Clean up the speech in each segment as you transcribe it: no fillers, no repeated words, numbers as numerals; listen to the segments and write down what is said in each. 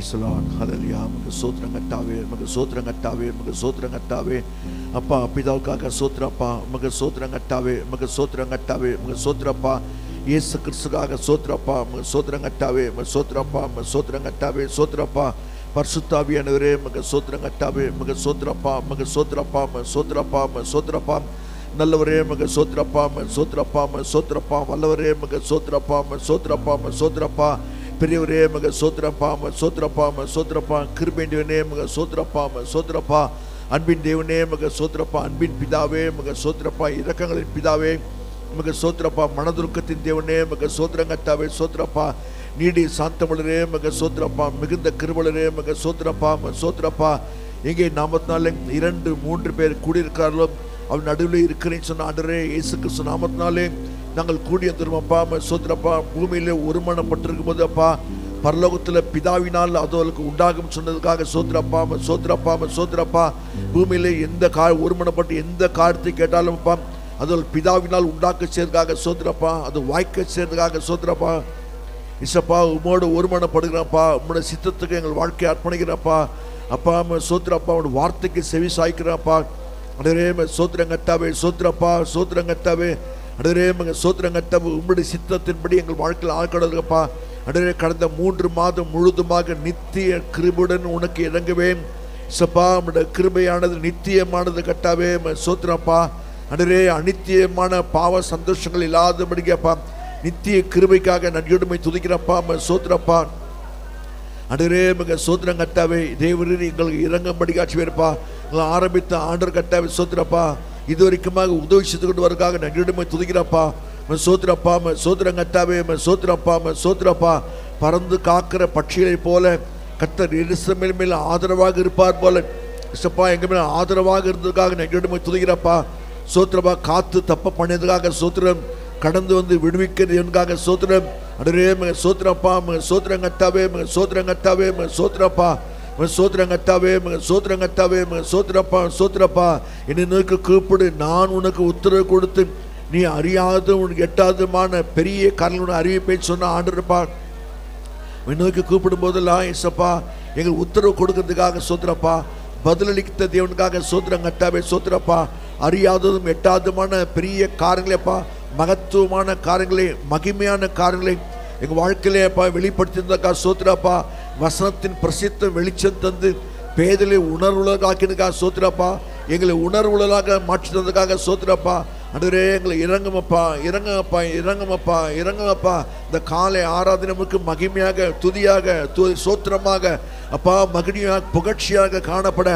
Praise the Lord. Hallelujah. நமக்கு சோத்திரம் கர்த்தாவே, நமக்கு சோத்திரம் கர்த்தாவே, நமக்கு சோத்திரம் கர்த்தாவே. அப்பா பிதாவுக்காக சோத்திரப்பா, நமக்கு சோத்திரம் கர்த்தாவே, நமக்கு சோத்திரம் கர்த்தாவே, நமக்கு சோத்திரப்பா. இயேசு கிறிஸ்துக்காக சோத்திரப்பா, நமக்கு சோத்திரம் கர்த்தாவே, நமக்கு சோத்திரப்பா, நமக்கு சோத்திரம் கர்த்தாவே, சோத்திரப்பா. பரிசுத்த ஆவியானவரே நமக்கு சோத்திரம் கர்த்தாவே, நமக்கு சோத்திரப்பா, நமக்கு சோத்திரப்பா, நமக்கு சோத்திரப்பா, நமக்கு சோத்திரப்பா. நல்லவரே நமக்கு சோத்திரப்பா, நமக்கு சோத்திரப்பா, நமக்கு சோத்திரப்பா. வல்லவரே நமக்கு சோத்திரப்பா, நமக்கு சோத்திரப்பா, நமக்கு சோத்திரப்பா. பெரியவரே மக சோத்திரப்பா, மக சோத்திரப்பா, மக சோத்திரப்பா. கிருபையின் தேவனே மக சோத்திரப்பா, மக சோத்திரப்பா. அன்பின் தேவனே மக சோத்திரப்பா, அன்பின் பிதாவே மக சோத்திரப்பா, இரக்கங்களின் பிதாவே மக சோத்திரப்பா. மனதுருக்கத்தின் தேவனே மக சோத்திரம் கர்த்தாவே, சோத்திரப்பா. நீடி சாந்தமுள்ளரே மக சோத்திரப்பா, மிகுந்த கிருபையுள்ளரே மக சோத்திரப்பா, மக சோத்திரப்பா. எங்கே நாமத்தினாலே 2-3 பேர் கூடியிருக்கார்களோ அவன் நடுவில் இருக்கிறேன்னு சொன்ன ஆண்டவரே இயேசு கிறிஸ்து நாமத்தினாலே நாங்கள் கூடிய திரும்பப்பா, சோத்திரப்பா. பூமியிலே ஒருமனப்பட்டிருக்கும் போது அப்பா பரலோகத்தில் பிதாவினால் அதுகளுக்கு உண்டாகும் சொன்னதுக்காக சோத்திரப்பா, சோத்திரப்பா, சோத்திரப்பா. பூமியிலே எந்த ஒருமனப்பட்டு எந்த காரியத்தை கேட்டாலும் அப்பா அதுகள் பிதாவினால் உண்டாக்க செய்வதற்காக சோத்திரப்பா, அது வாய்க்க செய்வதற்காக சோத்திரப்பா. இசப்பா உம்மோடு ஒருமனப்படுகிறப்பா, உம்மோட சித்தத்துக்கு எங்கள் வாழ்க்கையை அர்ப்பணிக்கிறப்பா அப்பா. சோத்திரப்பா, உன்னோட வார்த்தைக்கு செவி சாய்க்கிறப்பா. அடரே சோத்திரம் கர்த்தாவே, சோத்திரப்பா, சோத்திரம் கர்த்தாவே. அடரே மக சோத்திரம் கர்த்தாவே, உம்முடைய சித்தத்தின்படி எங்கள் வாழ்க்கையில் ஆழ்கடப்பா. அடரே கடந்த 3 மாதம் முழுதுமாக நித்திய கிருபையுடன் உனக்கு இறங்குவேன் சப்பா. உம்முடைய கிருபையானது நித்தியமானது கர்த்தாவே, சோத்திரப்பா. அடரே அநித்தியமான பாவ சந்தோஷங்கள் இல்லாதபடிக்கப்பா நித்திய கிருபைக்காக நன்றியுடைமை துதிக்கிறப்பா, சோத்திரப்பா. அடரே மக சோத்திரம் கர்த்தாவே, தேவரீர் எங்களுக்கு இறங்கும்படி காட்சி வேறுப்பா. எங்களை ஆரம்பித்த ஆண்டர் கர்த்தாவே சோத்திரப்பா. இதுவரைக்குமாக உதவி செய்து கொண்டு வருவதற்காக நன்றியுடைமை துதிக்கிறப்பா, சோத்திரப்பா. சோத்திரம் கர்த்தாவே, சோத்திரப்பா, சோத்திரப்பா. பறந்து காக்கிற பட்சிகளை போல கர்த்தர் எருசலேமின் மேல் ஆதரவாக இருப்பார் போல இசப்பா எங்கள் மேல் ஆதரவாக இருந்ததுக்காக நன்றியுடைமை துதிக்கிறப்பா, சோத்திரப்பா. காத்து தப்ப பண்ணியதுக்காக சோத்திரம், கடந்து வந்து விடுவிக்கிறதுக்காக சோத்திரம். அடரே மக சோத்திரப்பா, மக சோத்திரம் கர்த்தாவே, மக சோத்திரம் கர்த்தாவே, மக சோத்திரப்பா, மக சோத்திரம் கர்த்தாவே, மக சோத்திரம் கர்த்தாவே, மக சோத்திரப்பா, சோத்திரப்பா. என்னை நோக்கி கூப்பிடு, நான் உனக்கு உத்தரவு கொடுத்து நீ அறியாத உனக்கு எட்டாதமான பெரிய காரணங்களை அறிவிப்பை சொன்ன ஆண்டருப்பா. நோக்கி கூப்பிடும் போதெல்லாம் இசப்பா எங்கள் உத்தரவு கொடுக்கறதுக்காக சோத்திரப்பா. பதிலளித்த தேவனுக்காக சோத்திரம் கர்த்தாவே, சோத்திரப்பா. அறியாததும் எட்டாததுமான பெரிய காரியங்களேப்பா, மகத்துவமான காரியங்களே, மகிமையான காரியங்களை எங்கள் வாழ்க்கையிலேப்பா வெளிப்படுத்தியிருந்தக்கா சோத்திரப்பா. வசனத்தின் பிரசித்த வெளிச்சம் தந்து பேதலை உணர்வுள்ளதாக்கினதுக்காக சோத்திரப்பா. எங்களை உணர்வுள்ளதாக மாற்றி தந்ததுக்காக சோத்திரப்பா. அடரே எங்களை இறங்குமப்பா, இறங்குமப்பா, இறங்குமப்பா, இறங்குமப்பா. இந்த காலை ஆராதனைக்கு மகிமையாக துதியாக சோத்திரமாக அப்பா மகிழ்ச்சியாக புகழ்ச்சியாக காணப்பட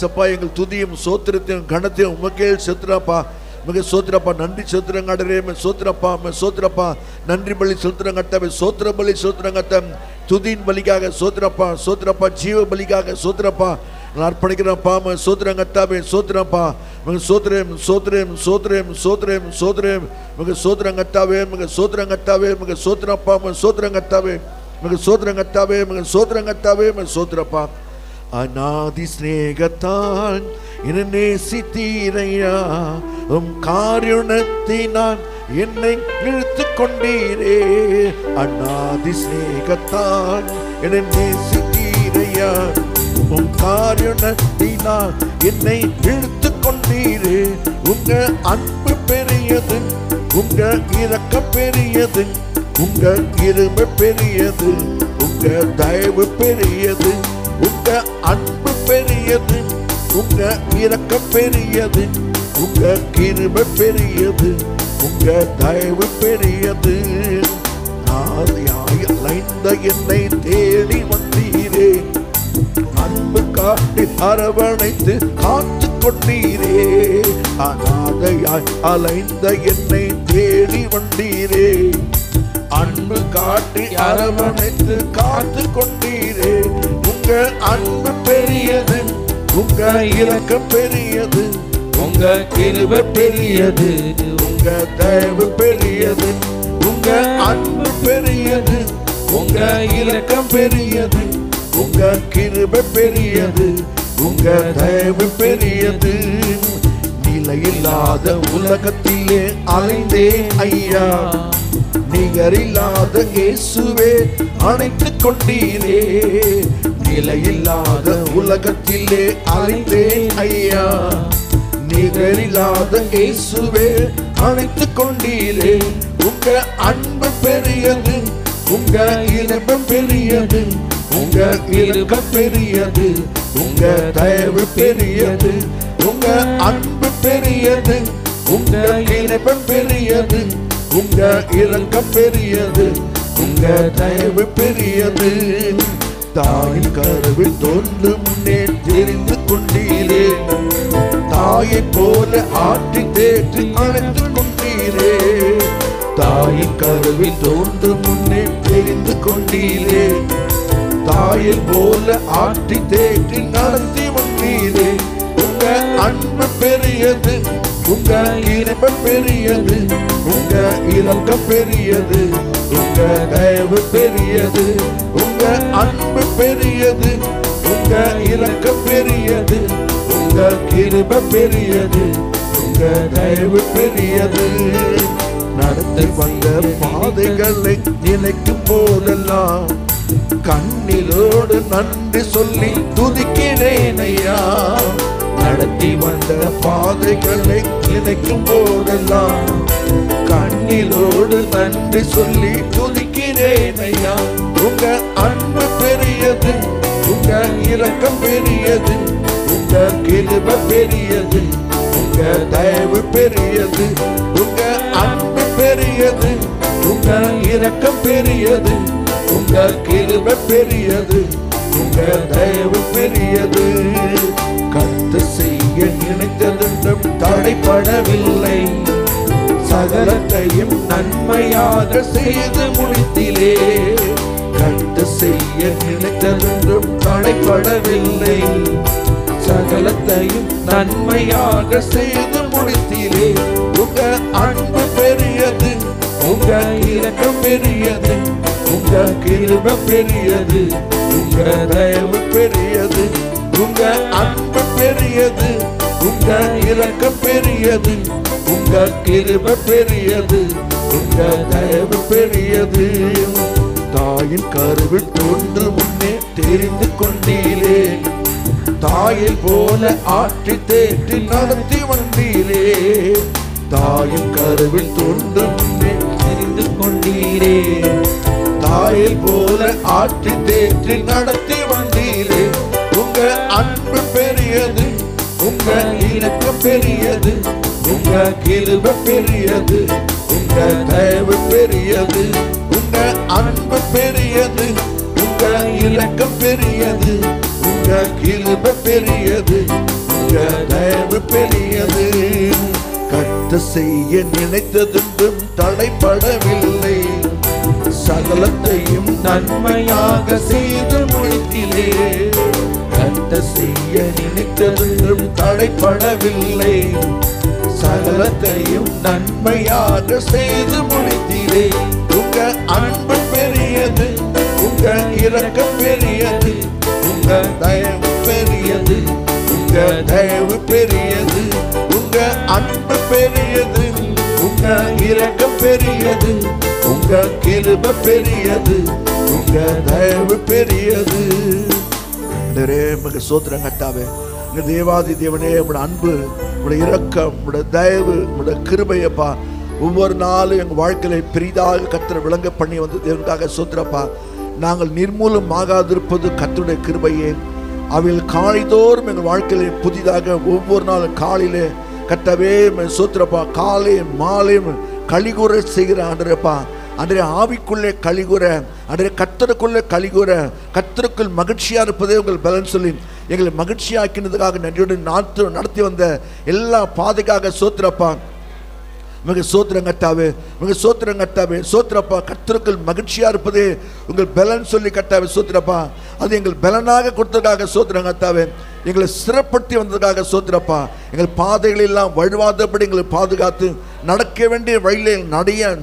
சப்பா எங்கள் துதியும் சோத்திரத்தையும் கணத்தையும் உமக்கே செலுத்துறப்பா. மிக சோத்திரப்பா, நன்றி செலுத்துறங்க அடரே சோத்திரப்பா, சோத்திரப்பா. நன்றி பலி செலுத்துறங்க கர்த்தாவே, சோத்திர பலி செலுத்துறங்க கர்த்தாவே. துதியின் பலிக்காக சோத்திரப்பா, சோத்திரப்பா. ஜீவ பலிக்காக சோத்திரப்பா அர்ப்பணிக்கிறப்பா, சோத்திரம் கர்த்தாவே, சோத்திரப்பா. மிக சோத்திரம், சோத்திரம், சோத்திரம், சோத்திரம், சோத்திரம். மிக சோத்திரம் கர்த்தாவே, மிக சோத்திரம் கர்த்தாவே, மிக சோத்திரப்பா, மிக சோத்திரம் கர்த்தாவே, மிக சோத்திரம் கர்த்தாவே, மிக சோத்திரம் கர்த்தாவே, மிக சோத்திரப்பா. அநாதி ஸ்நேகத்தால் என்னை நேசித்தீரையா, உம் காருண்யத்தினால் என்னை இழுத்து கொண்டீரே. அநாதி ஸ்நேகத்தால் என்னை நேசித்தீரையா, உம் காருண்யத்தினால் என்னை இழுத்து கொண்டீரே. உங்க அன்பு பெரியது, உங்க இரக்கம் பெரியது, உங்க கிருபை பெரியது, உங்க தயவு பெரியது. உங்க அன்பு பெரியது, உங்க இரக்கம் பெரியது, உங்க கிருபை பெரியது, உங்க தயவு பெரியது. அலைந்த என்னை தேடி வந்தீரே, அன்பு காட்டி அரவணைத்து காத்து கொண்டீரே. அநாதையாய் அலைந்த என்னை தேடி வந்தீரே, அன்பு காட்டி அரவணைத்து காத்து கொண்டீரே. உங்க அன்பு பெரியது, உங்க இரக்கம் பெரியது, உங்க கிருபை பெரியது, உங்க தயவு பெரியது. உங்க அன்பு பெரியது, உங்க இரக்கம் பெரியது, உங்க கிருபை பெரியது, உங்க தயவு பெரியது. நிலையில்லாத உலகத்திலே அலைந்தேன் ஐயா, நிகரில்லாத இயேசுவே அணைத்துக் கொண்டீரே. நிலையில்லாத உலகத்திலே அலைந்தேன் ஐயா, நிகரில்லாத இயேசுவே அணைத்துக் கொண்டீரே. உங்க அன்பு பெரியது, உங்க இரக்கம் பெரியது, உங்க இரக்கம் பெரியது, உங்க தயவு பெரியது. உங்க அன்பு பெரியது, உங்க இரக்கம் பெரியது, உங்க இரக்கம் பெரியது, உங்க தயவு பெரியது. தாயின் கருவில் தோன்றும் முன்னே தெரிந்து கொண்டீரே. தாயை போல ஆற்றி தேற்றி அணைத்துக் கொண்டீரே. தாயின் கருவில் தோன்றும் முன்னே தெரிந்து கொண்டீரே. தாயை போல ஆற்றி தேற்றி நடத்தி வந்தீரே. உங்க அன்பு பெரியது, உங்க இரக்கம் பெரியது, உங்க இரக்கம் பெரியது, உங்க தயவு பெரியது. உங்க அன்பு பெரியது, உங்க இரக்கம் பெரியது, உங்க கிருபை பெரியது, உங்க தயவு பெரியது. நடத்தி வந்த பாதைகளை நினைக்கும் போதெல்லாம் கண்ணிலோடு நன்றி சொல்லி துதிக்கிறேன் ஐயா. நடத்தி வந்த பாதைகளை நினைக்கும் போதெல்லாம் கண்ணிலோடு நன்றி சொல்லி துதிக்கிறேன் ஐயா. உங்க அன்பு பெரியது, உங்க இரக்கம் பெரியது, உங்க கிருபை பெரியது, உங்க தயவு பெரியது. உங்க அன்பு பெரியது, உங்க இரக்கம் பெரியது, உங்க கிருபை பெரியது, உங்க தயவு பெரியது. கர்த்தர் செய்ய நினைத்ததென்றும் தடைப்படவில்லை, சகலத்தையும் நன்மையாக செய்து முடித்திலே. கர்த்தர் செய்ய நினைத்ததென்றும் தடைப்படவில்லை, சகலத்தையும் நன்மையாக செய்து முடித்திலே. உங்க அன்பு பெரியது, உங்க இரக்கம் பெரியது, உங்க கிருபை பெரியது, உங்க தயவு பெரியது. உங்க அன்பு பெரியது, உங்க இரக்கம் பெரியது, உங்க கிருபை பெரியது, உங்க தயவு பெரியது. தாயின் கருவில் தோன்று முன்னே தெரிந்து கொண்டீரே. தாயை போல ஆற்றி தேற்றி நடத்தி வந்தீரே. தாயின் கருவில் தோன்று முன்னே தெரிந்து கொண்டீரே. தாயை போல ஆற்றி தேற்றி நடத்தி வந்தீரே. உங்க அன்பு பெரியது, உங்க இரக்கம் பெரியது, உங்க கிருபை பெரியது, உங்க தயவு பெரியது. உங்க அன்பு பெரியது, உங்க இரக்கம் பெரியது, உங்க கிருபை பெரியது, உங்க தயவு பெரியது. கர்த்தர் செய்ய நினைத்ததென்றும் தடைப்படவில்லை, சகலத்தையும் நன்மையாக செய்து முடித்திலே. கர்த்தர் செய்ய நினைத்ததென்றும் தடைப்படவில்லை, சகலத்தையும் நன்மையாக செய்து முடித்திலே. உங்க அன்பு பெரியது, உங்க இரக்கம் பெரியது, உங்க தயவு பெரியது, உங்க தயவு பெரியது. உங்க அன்பு பெரியது, உங்க இரக்கம் பெரியது, உங்க கிருபை பெரியது, உங்க தயவு பெரியது. சோத்திரம் கட்டாவே, தேவாதி தேவனே, உங்களோட அன்பு, உங்களோட இரக்கம், உங்களோட தயவு, உங்களோட கிருபையப்பா ஒவ்வொரு நாளும் எங்கள் வாழ்க்கையில பெரிதாக கர்த்தரை விளங்க பண்ணி வந்து தேவனுக்காக சோத்திரப்பா. நாங்கள் நிர்மூலம் ஆகாதிருப்பது கர்த்தருடைய கிருபையே. அவைகள் காலைதோறும் எங்கள் வாழ்க்கையில புதிதாக ஒவ்வொரு நாளும் காலையிலே கர்த்தாவே சோத்திரப்பா, காலை மாலையும் கலிகூற செய்கிற ஆண்டரப்பா. அன்றைய ஆவிக்குள்ளே கலிகூற, அன்றைய கர்த்தருக்குள்ளே கலிகூற, கர்த்தருக்குள் மகிழ்ச்சியா இருப்பதே உங்கள் பலன் சொல்லி எங்களை மகிழ்ச்சியாக்கினதுக்காக நன்றியுடன் நடத்தி வந்த எல்லா பாதைக்காக சோத்திரப்பா. மிக சோத்திரம் கட்டாவே, மிக சோத்திரம் கட்டாவே, சோத்திரப்பா. கர்த்தருக்குள் மகிழ்ச்சியா இருப்பதே உங்கள் பலன் சொல்லி கட்டாவே சோத்திரப்பா. அது எங்கள் பலனாக கொடுத்ததுக்காக சோத்திரம் கட்டாவே. எங்களை சிறப்படுத்தி வந்ததுக்காக சோத்திரப்பா. எங்கள் பாதைகளெல்லாம் வழுவாதபடி எங்களை பாதுகாத்து நடக்க வேண்டிய வழியில்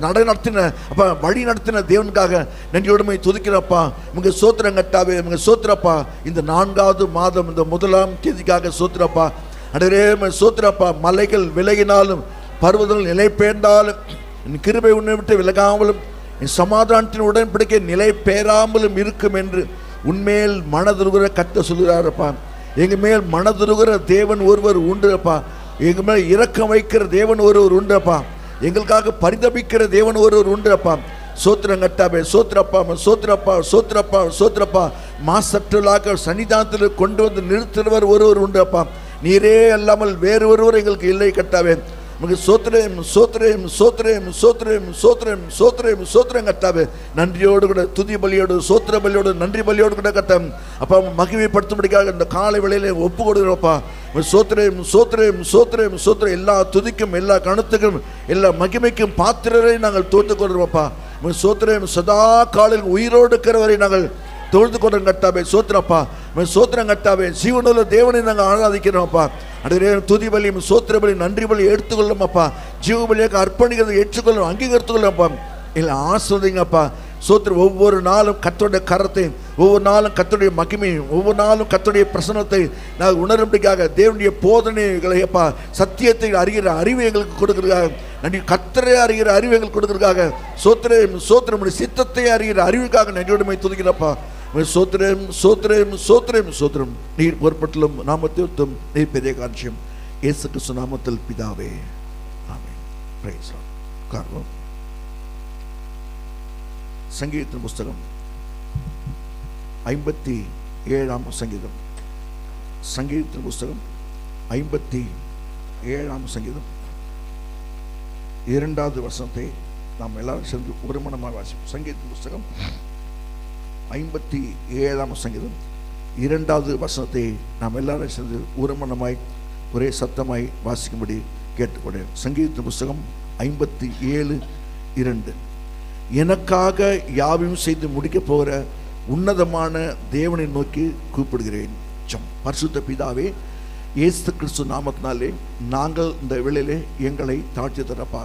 நடத்தின அப்பா, வழி நடத்தின தேவனுக்காக நன்றியோடுமை துதிக்கிறப்பா. மிக சோத்திரம் கட்டாவே, மிக சோத்திரப்பா. இந்த 4வது மாதம் இந்த 1ஆம் தேதிக்காக சோத்திரப்பா. அடரே சோத்திரப்பா. மலைகள் விலகினாலும், பர்வதங்கள் நிலை பெயர்ந்தாலும், என் கிருபை உன்னை விட்டு விலகாமலும் என் சமாதானத்தின் உடன்படிக்கை நிலை பெறாமலும் இருக்கும் என்று உன்மேல் மனதுருகிற கர்த்தர் சொல்கிறாரப்பா. எங்க மேல் மனதுருகிற தேவன் ஒருவர் உண்டுப்பா. எங்க மேல் இரக்கம் வைக்கிற தேவன் ஒருவர் உண்டுப்பா. எங்களுக்காக பரிதபிக்கிற தேவன் ஒருவர் உண்டுப்பா. சோத்திரம் கட்டாவே, சோத்திரப்பா, சோத்திரப்பா, சோத்திரப்பா, சோத்திரப்பா. மாசற்றலாக சன்னிதானத்தில் கொண்டு வந்து நிறுத்துறவர் ஒருவர் உண்டுப்பா. நீரே அல்லாமல் வேறு ஒருவர் எங்களுக்கு இல்லை கட்டாவே. சோத்திரம் சோத்திரம் சோத்திரம் சோத்திரம் சோத்திரம் சோத்திரம் சோத்திரம் கட்டாவே. நன்றியோடு கூட துதி பலியோடு சோத்திர பலியோடு நன்றி பலியோடு கூட கட்டம் அப்பா மகிமைப்படுத்தும்படிக்காக இந்த காலை வேளையில ஒப்பு கொடுக்குறோப்பா. சோத்திரம் சோத்திரம் சோத்திரம் சோத்திரம். எல்லா துதிக்கும் எல்லா கணத்துக்கும் எல்லா மகிமைக்கும் பாத்திரரை நாங்கள் தோற்று கொள்றோம்ப்பா. சோத்திரம் சதா காலில் உயிரோடு இருக்கிறவரை நாங்கள் தொழுது கொண்டு கட்டாவே. சோத்திரப்பா, சோத்திரம் கட்டாவே. ஜீவனுள்ள தேவனை நாங்கள் ஆராதிக்கிறோம்ப்பா. அடைய துதி பலியும் சோத்திர பலி நன்றி பலி எடுத்துக்கொள்ளும்ப்பா. ஜீவ பலியாக அர்ப்பணிக்கிறதை ஏற்றுக்கொள்ளும், அங்கீகரித்துக்கொள்ளும்ப்பா. இல்லை ஆசிர்வதிங்கப்பா. சோத்திரம் ஒவ்வொரு நாளும் கர்த்தருடைய கரத்தை, ஒவ்வொரு நாளும் கர்த்தருடைய மகிமையும், ஒவ்வொரு நாளும் கர்த்தருடைய பிரசன்னத்தை நாங்கள் உணரும்படிக்காக தேவனுடைய போதனைகளைப்பா சத்தியத்தை அறிகிற அறிவை எங்களுக்கு கொடுக்குறதுக்காக நன்றி. கர்த்தரை அறிகிற அறிவை எங்களுக்கு கொடுக்குறதுக்காக சோத்திரம் சோத்திரம். சித்தத்தை அறிகிற அறிவுக்காக நன்றியோடுமை துதிக்கிறப்பா. சோத்திரம் சோத்திரம் சோத்திரம் சோத்திரம். நீர் பொறுப்பட்டிலும் நாமத்திலும் நீர் பெரிய காட்சியம் இயேசு கிறிஸ்து நாமத்தில் பிதாவே, ஆமென். Praise the Lord. சங்கீதத்தின் புஸ்தகம் 57ஆம் சங்கீதம். சங்கீதத்தின் புஸ்தகம் 57ஆம் சங்கீதம் 2வது வசனத்தை நாம் எல்லாரும் சேர்ந்து ஒரு மனமாக வாசிப்போம். சங்கீதத்தின் புஸ்தகம் 57ஆம் சங்கீதம் 2வது வசனத்தை நாம் எல்லாரும் சேர்ந்து ஒரு மனமாய் ஒரே சத்தமாய் வாசிக்கும்படி கேட்டுக்கொண்டேன். சங்கீதத்தின் புஸ்தகம் 57:2. எனக்காக யாவையும் செய்து முடிக்க போகிற உன்னதமான தேவனை நோக்கி கூப்பிடுகிறேன். பரிசுத்த பிதாவே, இயேசு கிறிஸ்து நாமத்தினாலே நாங்கள் இந்த வேளையிலே எங்களை தாழ்த்தி தரப்பா.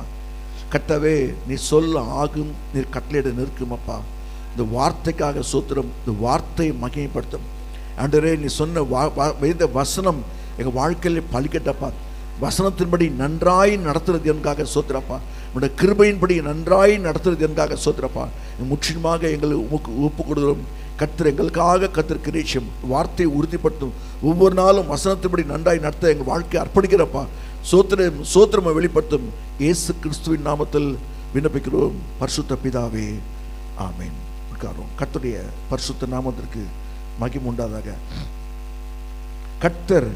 கர்த்தாவே, நீ சொல்ல ஆகும், நீ கட்டளையிட நிற்குமப்பா. இந்த வார்த்தைக்காக சோத்திரம். இந்த வார்த்தையை மகிமைப்படுத்தும் ஆண்டவரே. நீ சொன்ன வேத வசனம் எங்கள் வாழ்க்கையில் பலிக்கட்டப்பா. வசனத்தின்படி நன்றாய் நடத்துறது எனக்காக சோத்திரப்பா. உன்னுடைய கிருபையின்படி நன்றாய் நடத்துறது எனக்காக சோத்திரப்பா. முற்றிலுமாக எங்களை ஒப்பு கொடுக்கிறோம். கர்த்தர் எங்களுக்காக கர்த்தர் கிரீஷம் வார்த்தையை உறுதிப்படுத்தும். ஒவ்வொரு நாளும் வசனத்தின்படி நன்றாய் நடத்த எங்கள் வாழ்க்கையை அர்ப்பணிக்கிறப்பா. சோத்திரம் சோத்திரமை வெளிப்படுத்தும். இயேசு கிறிஸ்துவின் நாமத்தில் விண்ணப்பிக்கிறோம் பரிசுத்த பிதாவே, ஆமென். கர்த்தருடைய பரிசுத்த நாமத்திற்கு மகிமை உண்டாதாக. கர்த்தர்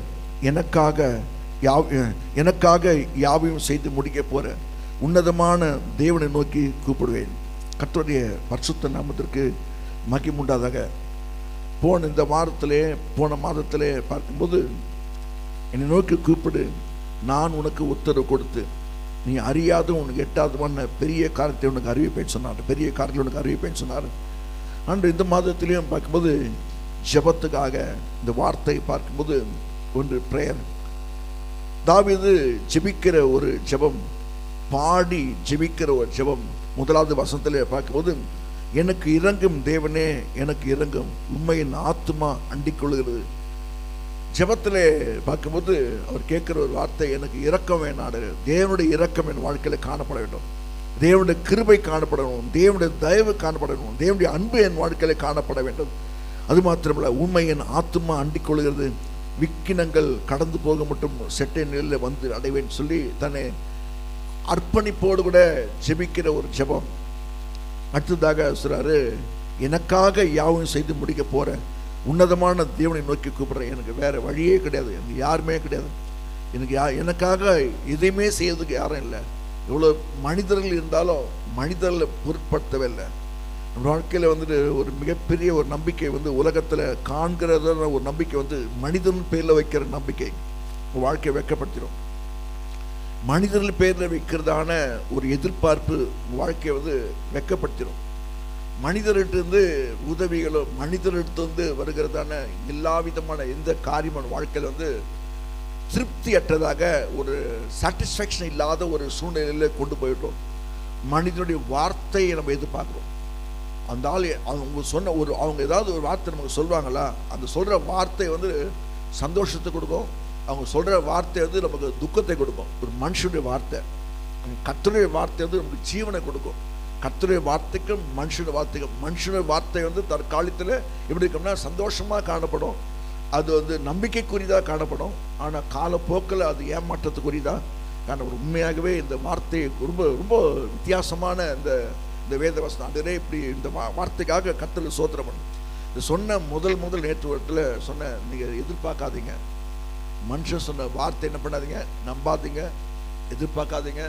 எனக்காக யாவையும் செய்து முடிக்க போற உன்னதமான தேவனை நோக்கி கூப்பிடுவேன். கர்த்தருடைய பரிசுத்த நாமத்திற்கு மகிமை உண்டாதாக. போன மாதத்திலே பார்க்கும்போது என்னை நோக்கி கூப்பிடு, நான் உனக்கு உத்தரவு கொடுத்து நீ அறியாத உனக்கு எட்டாதமான பெரிய காரியத்தை உனக்கு அறிவிப்பேன்னு சொன்னார். பெரிய காரியத்தை உனக்கு அறிவிப்பேன்னு சொன்னார். அன்று இந்த மாதத்திலையும் பார்க்கும்போது ஜெபத்துக்காக இந்த வார்த்தை பார்க்கும்போது ஒன்று பிரேயர். தாவீது ஜெபிக்கிற ஒரு ஜெபம், பாடி ஜெபிக்கிற ஒரு ஜெபம். 1வது வசனத்திலே பார்க்கும்போது, எனக்கு இறங்கும் தேவனே எனக்கு இறங்கும், உண்மையின் ஆத்துமா அண்டிக் கொள்கிறது. ஜெபத்திலே பார்க்கும்போது அவர் கேட்கிற ஒரு வார்த்தை, எனக்கு இரக்கம் வேணாடு. தேவனுடைய இரக்கம் என் வாழ்க்கையில் காணப்பட வேண்டும். தேவனுடைய கிருபை காணப்படணும். தேவனுடைய தயவு காணப்படணும். தேவனுடைய அன்பு என் வாழ்க்கையில காணப்பட வேண்டும். அது மாத்திரமல்ல, உண்மையின் ஆத்துமா அண்டிக் கொள்கிறது. விக்கினங்கள் கடந்து போக மட்டும் செட்டை நிலையில் வந்து அடைவேன்னு சொல்லி தன்னை அர்ப்பணிப்போடு கூட ஜெபிக்கிற ஒரு ஜெபம். அடுத்ததாக சொல்றாரு, எனக்காக யாவும் செய்து முடிக்க போற உன்னதமான தேவனை நோக்கி கூப்பிடுறேன். எனக்கு வேற வழியே கிடையாது, எனக்கு யாருமே கிடையாது. எனக்காக எதையுமே செய்யறதுக்கு யாரும் இல்லை. எவ்வளோ மனிதர்கள் இருந்தாலும் மனிதர்களை பொருட்படுத்தவே இல்லை. நம்ம வாழ்க்கையில் வந்துட்டு ஒரு மிகப்பெரிய ஒரு நம்பிக்கை உலகத்தில் காண்கிறதான ஒரு நம்பிக்கை மனிதன் பேரில் வைக்கிற நம்பிக்கை உங்கள் வாழ்க்கையை வெட்கப்படுத்திடும். மனிதர்கள் பேரில் வைக்கிறதான ஒரு எதிர்பார்ப்பு வாழ்க்கையை வெட்கப்படுத்திடும். மனிதர்கிட்ட உதவிகளும் மனிதர்கிட்ட வருகிறதான எல்லா விதமான எந்த காரியமான வாழ்க்கையில் திருப்தி அற்றதாக ஒரு சாட்டிஸ்ஃபேக்ஷன் இல்லாத ஒரு சூழ்நிலையில் கொண்டு போயிட்டோம். மனிதனுடைய வார்த்தையை நம்ம எதிர்பார்க்குறோம். அந்த ஆள் அவங்க ஏதாவது ஒரு வார்த்தை நமக்கு சொல்லுவாங்களா, அந்த சொல்கிற வார்த்தை சந்தோஷத்தை கொடுக்கும். அவங்க சொல்கிற வார்த்தை நமக்கு துக்கத்தை கொடுக்கும். ஒரு மனுஷனுடைய வார்த்தை, கர்த்தருடைய வார்த்தை நமக்கு ஜீவனை கொடுக்கும். கர்த்தருடைய வார்த்தைக்கும் மனுஷனுடைய வார்த்தைக்கும், மனுஷனுடைய வார்த்தை வந்து தற்காலத்தில் எப்படி இருக்கும்னா சந்தோஷமாக காணப்படும், அது வந்து நம்பிக்கைக்குரியதாக காணப்படும். ஆனால் காலப்போக்கில் அது ஏமாற்றத்துக்குரியதாக காணப்படும். உண்மையாகவே இந்த வார்த்தை ரொம்ப ரொம்ப வித்தியாசமான இந்த வேத வசனம். அதுவே இப்படி இந்த வார்த்தைக்காக கர்த்தருக்கு ஸ்தோத்திரம் பண்ணணும். இது சொன்ன முதல் நேற்று இடத்துல சொன்ன, நீங்கள் எதிர்பார்க்காதீங்க. மனுஷன் சொன்ன வார்த்தை என்ன பண்ணாதீங்க, நம்பாதீங்க, எதிர்பார்க்காதீங்க.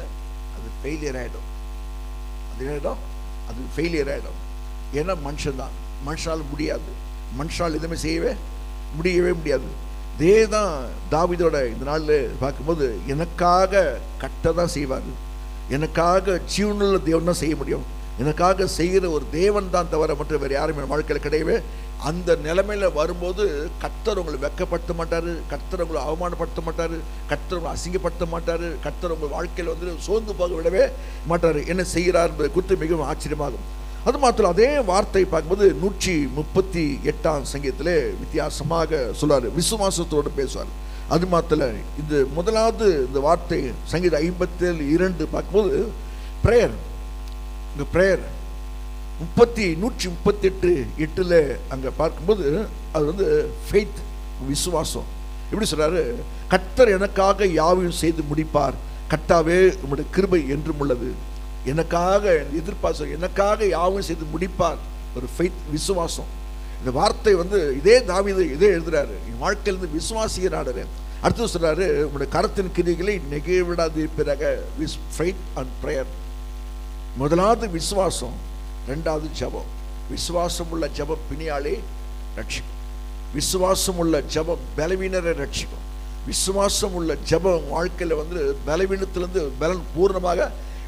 அது ஃபெயிலியர் ஆகிடும். அது ஃபெயிலியர் ஆகிடும். ஏன்னா மனுஷன் தான், மனுஷனால் முடியாது, மனுஷனால் எதுவுமே முடியவே முடியாது. இதே தான் தாவீதோட இந்த நாளில் பார்க்கும்போது, எனக்காக கர்த்தர் தான் செய்வார், எனக்காக ஜீவனுள்ள தேவன் தான் செய்ய முடியும், எனக்காக செய்கிற ஒரு தேவன் தான் தவிர மற்ற வேறு யாரும் என் வாழ்க்கையில் கிடையவே. அந்த நிலைமையில வரும்போது கர்த்தர் உங்களை வெட்கப்படுத்த மாட்டார், கர்த்தர் உங்களை அவமானப்படுத்த மாட்டார், கர்த்தர் உங்களை அசிங்கப்படுத்த மாட்டார், கர்த்தர் உங்கள் வாழ்க்கையில் வந்து சோர்ந்து போக விடவே மாட்டார். என்ன செய்கிறார் என்பதை குறித்து மிகவும் ஆச்சரியமாகும். அது மாத்திரம் அதே வார்த்தை பார்க்கும்போது 138ஆம் சங்கீதத்திலே வித்தியாசமாக சொல்றாரு, விசுவாசத்தோடு பேசுவார். அது மாத்திரம் இந்த முதலாவது இந்த வார்த்தை சங்கீதம் 57:2 பார்க்கும்போது பிரேயர், இந்த பிரேயர் 138:8 அங்கே பார்க்கும்போது அது வந்து ஃபெய்த், விசுவாசம். எப்படி சொல்றாரு, கர்த்தர் எனக்காக யாவையும் செய்து முடிப்பார், கர்த்தாவே உம்முடைய கிருபை என்றும் உள்ளது. எனக்காக எதிர்பார்த்து எனக்காக யாவையும் செய்து முடிப்பார், ஒரு ஃபெய்த், விசுவாசம். இந்த வார்த்தை வந்து இதே தாவீது இதே எழுதுறாரு, என் வாழ்க்கையிலிருந்து விசுவாசிக்கிறாரு. அடுத்து சொல்றாரு, உங்களுடைய கரத்தின் கிரிகளை நெகிழ்விடாதிருப்பதாக. Faith and prayer. முதலாவது விசுவாசம், ரெண்டாவது ஜபம். விசுவாசம் உள்ள ஜபம் பிணியாலே ரட்சிக்கும், விசுவாசம் உள்ள ஜபம் பலவீனரை ரட்சிக்கும். விசுவாசம் உள்ள ஜபம் வாழ்க்கையில் வந்து பலவீனத்திலிருந்து பலன் பூர்ணமாக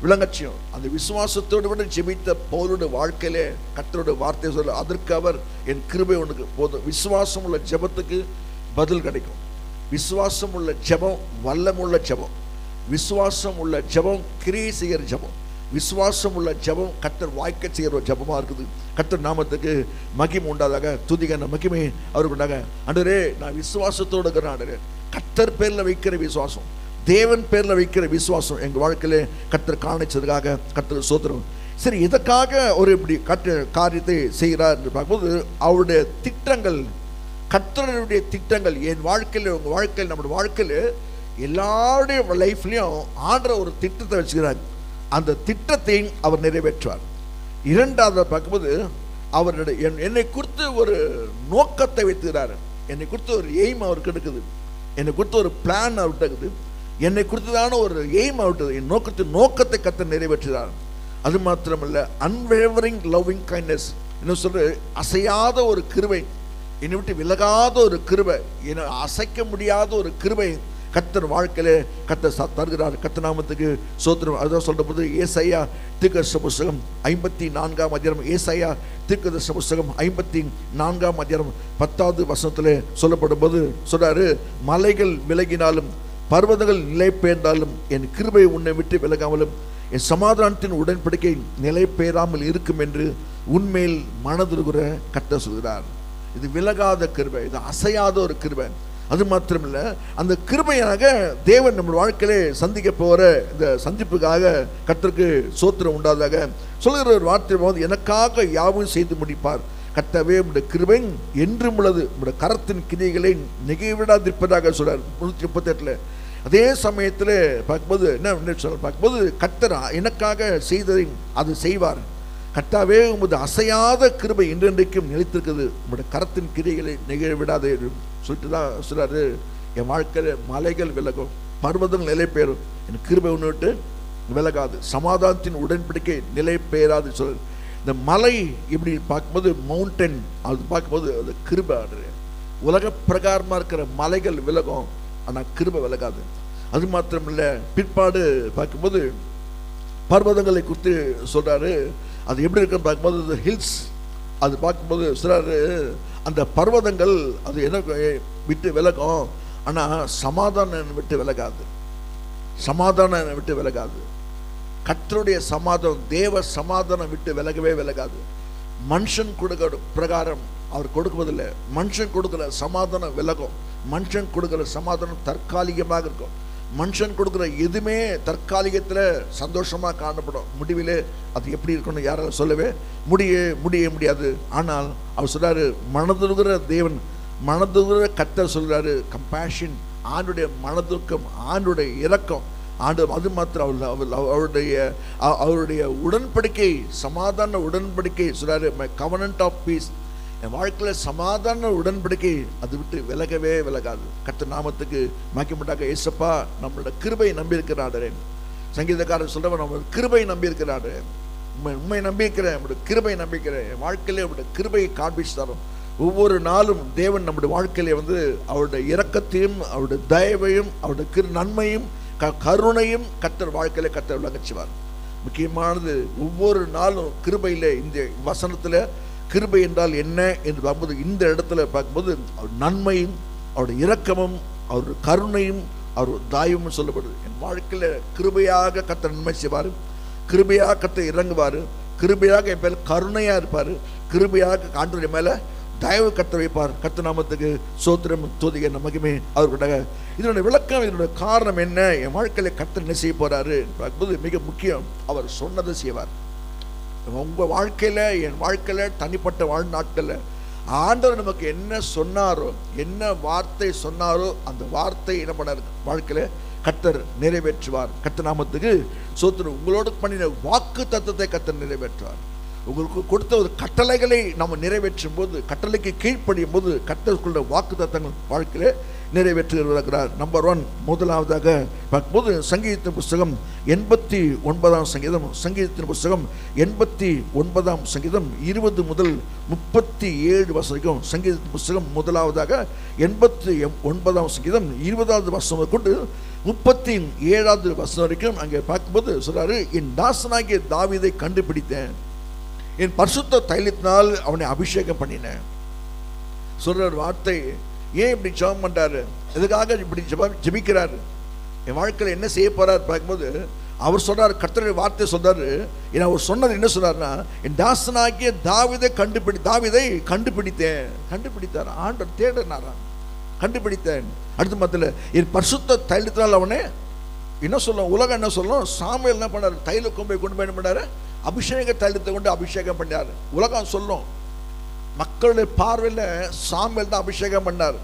விளங்கச்சியும். அந்த விசுவாசத்தோடு விட ஜெபித்த பவுலுடைய வாழ்க்கையிலே கர்த்தருடைய வார்த்தை சொல்ல, அதற்கு அவர் என் கிருபை உனக்கு போதும். விசுவாசம் உள்ள ஜபத்துக்கு பதில் கிடைக்கும். விசுவாசம் உள்ள ஜபம் வல்லமுள்ள ஜபம், விசுவாசம் உள்ள ஜபம் கிரியை செய்கிற ஜபம், விசுவாசம் உள்ள ஜபம் கர்த்தர் வாய்க்க செய்கிற ஜபமாக இருக்குது. கர்த்தர் நாமத்துக்கு மகிமை உண்டாதாக, துதிக்கான மகிமை அவருக்கு உண்டாக. ஆண்டவரே, நான் விசுவாசத்தோடு இருக்கிறேன். ஆண்டவரே, கர்த்தர் பேரில் வைக்கிற விசுவாசம், தேவன் பேரில் வைக்கிற விசுவாசம் எங்கள் வாழ்க்கையிலே கர்த்தர் காணிச்சதுக்காக கர்த்தர் ஸ்தோத்திரம். சரி, இதற்காக ஒரு இப்படி காரியத்தை செய்கிறார் என்று பார்க்கும்போது, அவருடைய திட்டங்கள், கர்த்தருடைய திட்டங்கள் என் வாழ்க்கையில், உங்கள் வாழ்க்கையில், நம்முடைய வாழ்க்கையில் எல்லாருடைய லைஃப்லையும் ஆடுற ஒரு திட்டத்தை வச்சுக்கிறார். அந்த திட்டத்தை அவர் நிறைவேற்றுவார். இரண்டாவது பார்க்கும்போது, அவருடைய என்னை குறித்து ஒரு நோக்கத்தை வைத்துக்கிறார். என்னை குறித்து ஒரு எய்ம் அவருக்கு இருக்குது, என்னை குறித்து ஒரு பிளான் அவர்கிட்ட இருக்குது, என்னை குறித்ததான ஒரு எய்ம் அவர்கிட்ட, என் நோக்கத்தை கர்த்தர் நிறைவேற்றுகிறார். அது மாத்திரமல்ல, அன்வேவரிங் லவ்விங் கைண்ட்னஸ், என்ன சொல்ற, அசையாத ஒரு கிருபை, என்னை விட்டு விலகாத ஒரு கிருபை, என்னை அசைக்க முடியாத ஒரு கிருபை கர்த்தர் வாழ்க்கையிலே கர்த்தர் தருகிறார். கர்த்தர் நாமத்துக்கு ஸ்தோத்திரம். அதுதான் சொல்ற போது ஏசாயா தீர்க்கதரிசன புஸ்தகம் 54ஆம் அதிகாரம், ஏசாயா தீர்க்கதரிசன புஸ்தகம் 54ஆம் அதிகாரம் 10வது வசனத்திலே சொல்லப்படும் போது சொல்றாரு, மலைகள் விலகினாலும் பர்வதங்கள் நிலை பெயர்ந்தாலும் என் கிருபை உன்னை விட்டு விலகாமலும் என் சமாதானத்தின் உடன்படிக்கை நிலை பெயராமல் இருக்கும் என்று உன்மேல் மனதுருகிற கர்த்தர் சொல்கிறார். இது விலகாத கிருபை, இது அசையாத ஒரு கிருபை. அது மாத்திரமில்ல, அந்த கிருபையாக தேவன் நம்ம வாழ்க்கையிலே சந்திக்க போகிற இந்த சந்திப்புக்காக கர்த்தருக்கு ஸ்தோத்திரம் உண்டாதாக சொல்கிற ஒரு வார்த்தை போது, எனக்காக யாவும் செய்து முடிப்பார், கர்த்தாவே உம்முடைய கிருபை என்றும் உள்ளது, உம்முடைய கரத்தின் கிரியைகளை நெகிழ்விடாதிருப்பதாக சொல்றார் 138. அதே சமயத்தில் பார்க்கும்போது என்ன சொல்ல பார்க்கும்போது, கர்த்தர் எனக்காக செய்ததை அது செய்வார். கர்த்தாவே உமது அசையாத கிருபை என்றென்றைக்கும் நிலைத்திருக்குது, உங்களுடைய கரத்தின் கிரியைகளை நிகழ்விடாதே சொல்லிட்டு தான் சொல்றாரு, என் வாழ்க்கையில் மலைகள் விலகும், பர்வதங்கள் நிலை பெயரும், என் கிருபை ஒன்று விட்டு விலகாது, சமாதானத்தின் உடன்படிக்கை நிலை பெயராது சொல்ற. இந்த மலை இப்படி பார்க்கும்போது மவுண்டன், அது பார்க்கும்போது அது கிருபை. உலக பிரகாரமாக இருக்கிற மலைகள் விலகும், ஆனால் கிருபை விலகாது. அது மாத்திரம் இல்லை, பிற்பாடு பார்க்கும்போது பர்வதங்களை குறித்து சொல்றாரு. அது எப்படி இருக்குன்னு பார்க்கும்போது ஹில்ஸ், அது பார்க்கும்போது சொல்றாரு, அந்த பர்வதங்கள் அது என்ன விட்டு விலகும், ஆனால் சமாதானம் விட்டு விலகாது, சமாதானம் விட்டு விலகாது. கர்த்தருடைய சமாதானம், தேவ சமாதானம் விட்டு விலகவே விலகாது. மனுஷன் கொடுக்கிற பிரகாரம் அவர் கொடுக்குவதில்லை. மனுஷன் கொடுக்குற சமாதானம் விலகும், மனுஷன் கொடுக்குற சமாதானம் தற்காலிகமாக இருக்கும், மனுஷன் கொடுக்குற எதுவுமே தற்காலிகத்தில் சந்தோஷமாக காணப்படும், முடிவில் அது எப்படி இருக்குன்னு யாராலும் சொல்லவே முடியாது. ஆனால் அவர் சொல்கிறாரு, மனதுருகிற தேவன், மனதுருகிற கர்த்தர் சொல்கிறாரு, கம்பேஷன், ஆண்டுடைய மனதுக்கம், ஆண்டுடைய இரக்கம், ஆண்டு அது மாத்திரம் அவருடைய உடன்படிக்கை, சமாதான உடன்படிக்கை சொல்கிறாரு, மை கவனன்ட் ஆஃப் பீஸ், என் வாழ்க்கையில் சமாதான உடன்படிக்கை அது விட்டு விலகவே விலகாது. கர்த்தர் நாமத்துக்கு மகிமையுண்டாக. ஏசப்பா நம்மளோட கிருபை நம்பியிருக்கிறாரு. சங்கீதக்காரர் சொல்றவன், நம்ம கிருபை நம்பியிருக்கிறாரு, உண்மை நம்பியிருக்கிறேன், நம்முடைய கிருபை நம்பிக்கிறேன், என் வாழ்க்கையிலே நம்முடைய கிருபையை காண்பிச்சு தரும். ஒவ்வொரு நாளும் தேவன் நம்முடைய வாழ்க்கையிலே அவருடைய இரக்கத்தையும், அவருடைய தயவையும், அவருடைய நன்மையும், கருணையும் கர்த்தர் வாழ்க்கையில கர்த்தர் விளங்கச்சுவார். முக்கியமானது ஒவ்வொரு நாளும் கிருபையில, இந்த வசனத்துல கிருபை என்றால் என்ன என்று பார்க்கும்போது, இந்த இடத்துல பார்க்கும்போது அவர் நன்மையும், அவருடைய இரக்கமும், அவருடைய கருணையும், அவர் தயவும் சொல்லப்படுது. என் வாழ்க்கையில கிருபையாக கர்த்தர் நன்மை செய்வார், கிருபையாக கர்த்தர் இறங்குவார், கிருபையாக என் மேல கருணையா இருப்பார், கிருபையாக ஆண்டவருடைய மேல தயவு கர்த்தர் வைப்பார். கர்த்தர் நாமத்துக்கு சோத்திரம் துதிக்க மகிமை அவர்களுடைய. இதனுடைய விளக்கம், இதனுடைய காரணம் என்ன, என் வாழ்க்கையில கர்த்தர் என்ன செய்ய போறாரு பார்க்கும்போது மிக முக்கியம், அவர் சொன்னதை செய்வார். உங்க வாழ்க்கையில, என் வாழ்க்கையில, தனிப்பட்ட வாழ்நாட்கள்ல ஆண்டவர் நமக்கு என்ன சொன்னாரோ, என்ன வார்த்தை சொன்னாரோ, அந்த வார்த்தை என்ன பண்ணார் வாழ்க்கையில கர்த்தர் நிறைவேற்றுவார். கர்த்தர் நாமத்துக்கு சோத்திரம். உங்களோடு பண்ணின வாக்கு தத்தத்தை கர்த்தர் நிறைவேற்றுவார். உங்களுக்கு கொடுத்த ஒரு கட்டளைகளை நம்ம நிறைவேற்றும் போது, கட்டளைக்கு கீழ்ப்படியும் போது கர்த்தருக்குள்ள வாக்கு தத்தங்கள் வாழ்க்கையில நிறைவேற்றுகிறார். நம்பர் 1, முதலாவதாக பார்க்கும்போது சங்கீதத்தின் புஸ்தகம் 89ஆம் சங்கீதம், சங்கீதத்தின் புஸ்தகம் 89ஆம் சங்கீதம் 20 முதல் 37 வசனம் வரைக்கும். சங்கீதத்தின் புஸ்தகம் முதலாவதாக 89ஆம் சங்கீதம் 20வது வசனம் கொண்டு 37வது வசனம் வரைக்கும் அங்கே பார்க்கும்போது சொல்றாரு, என் தாசனாகிய தாவீதை கண்டுபிடித்தேன், என் பரிசுத்த தைலத்தினால் அவனை அபிஷேகம் பண்ணினேன். சொல்ற வார்த்தை, ஏன் இப்படி ஜெபம் பண்றாரு, எதுக்காக இப்படி ஜெபிக்கிறாரு, என் வாழ்க்கையில் என்ன செய்ய போறாரு பார்க்கும்போது அவர் சொல்றாரு, கர்த்தருடைய வார்த்தை சொல்றாரு. ஏன்னா அவர் சொன்னது என்ன சொல்றாருன்னா, என் தாசனாகிய தாவீதை கண்டுபிடித்தார். ஆண்டவர் தேடினாரா, கண்டுபிடித்தேன். அடுத்த மத்தில என் பரிசுத்த தைலத்தினால் அவனே என்ன சொல்லும், உலகம் என்ன சொல்லும், சாமுவேல் என்ன பண்ணாரு, தைல கொம்பை கொண்டு போய் என்ன பண்ணாரு, அபிஷேக தைலத்தை கொண்டு அபிஷேகம் பண்ணாரு. உலகம் சொல்லும், மக்களுடைய பார்வையில் சாமுவேல் தான் அபிஷேகம் பண்ணார்.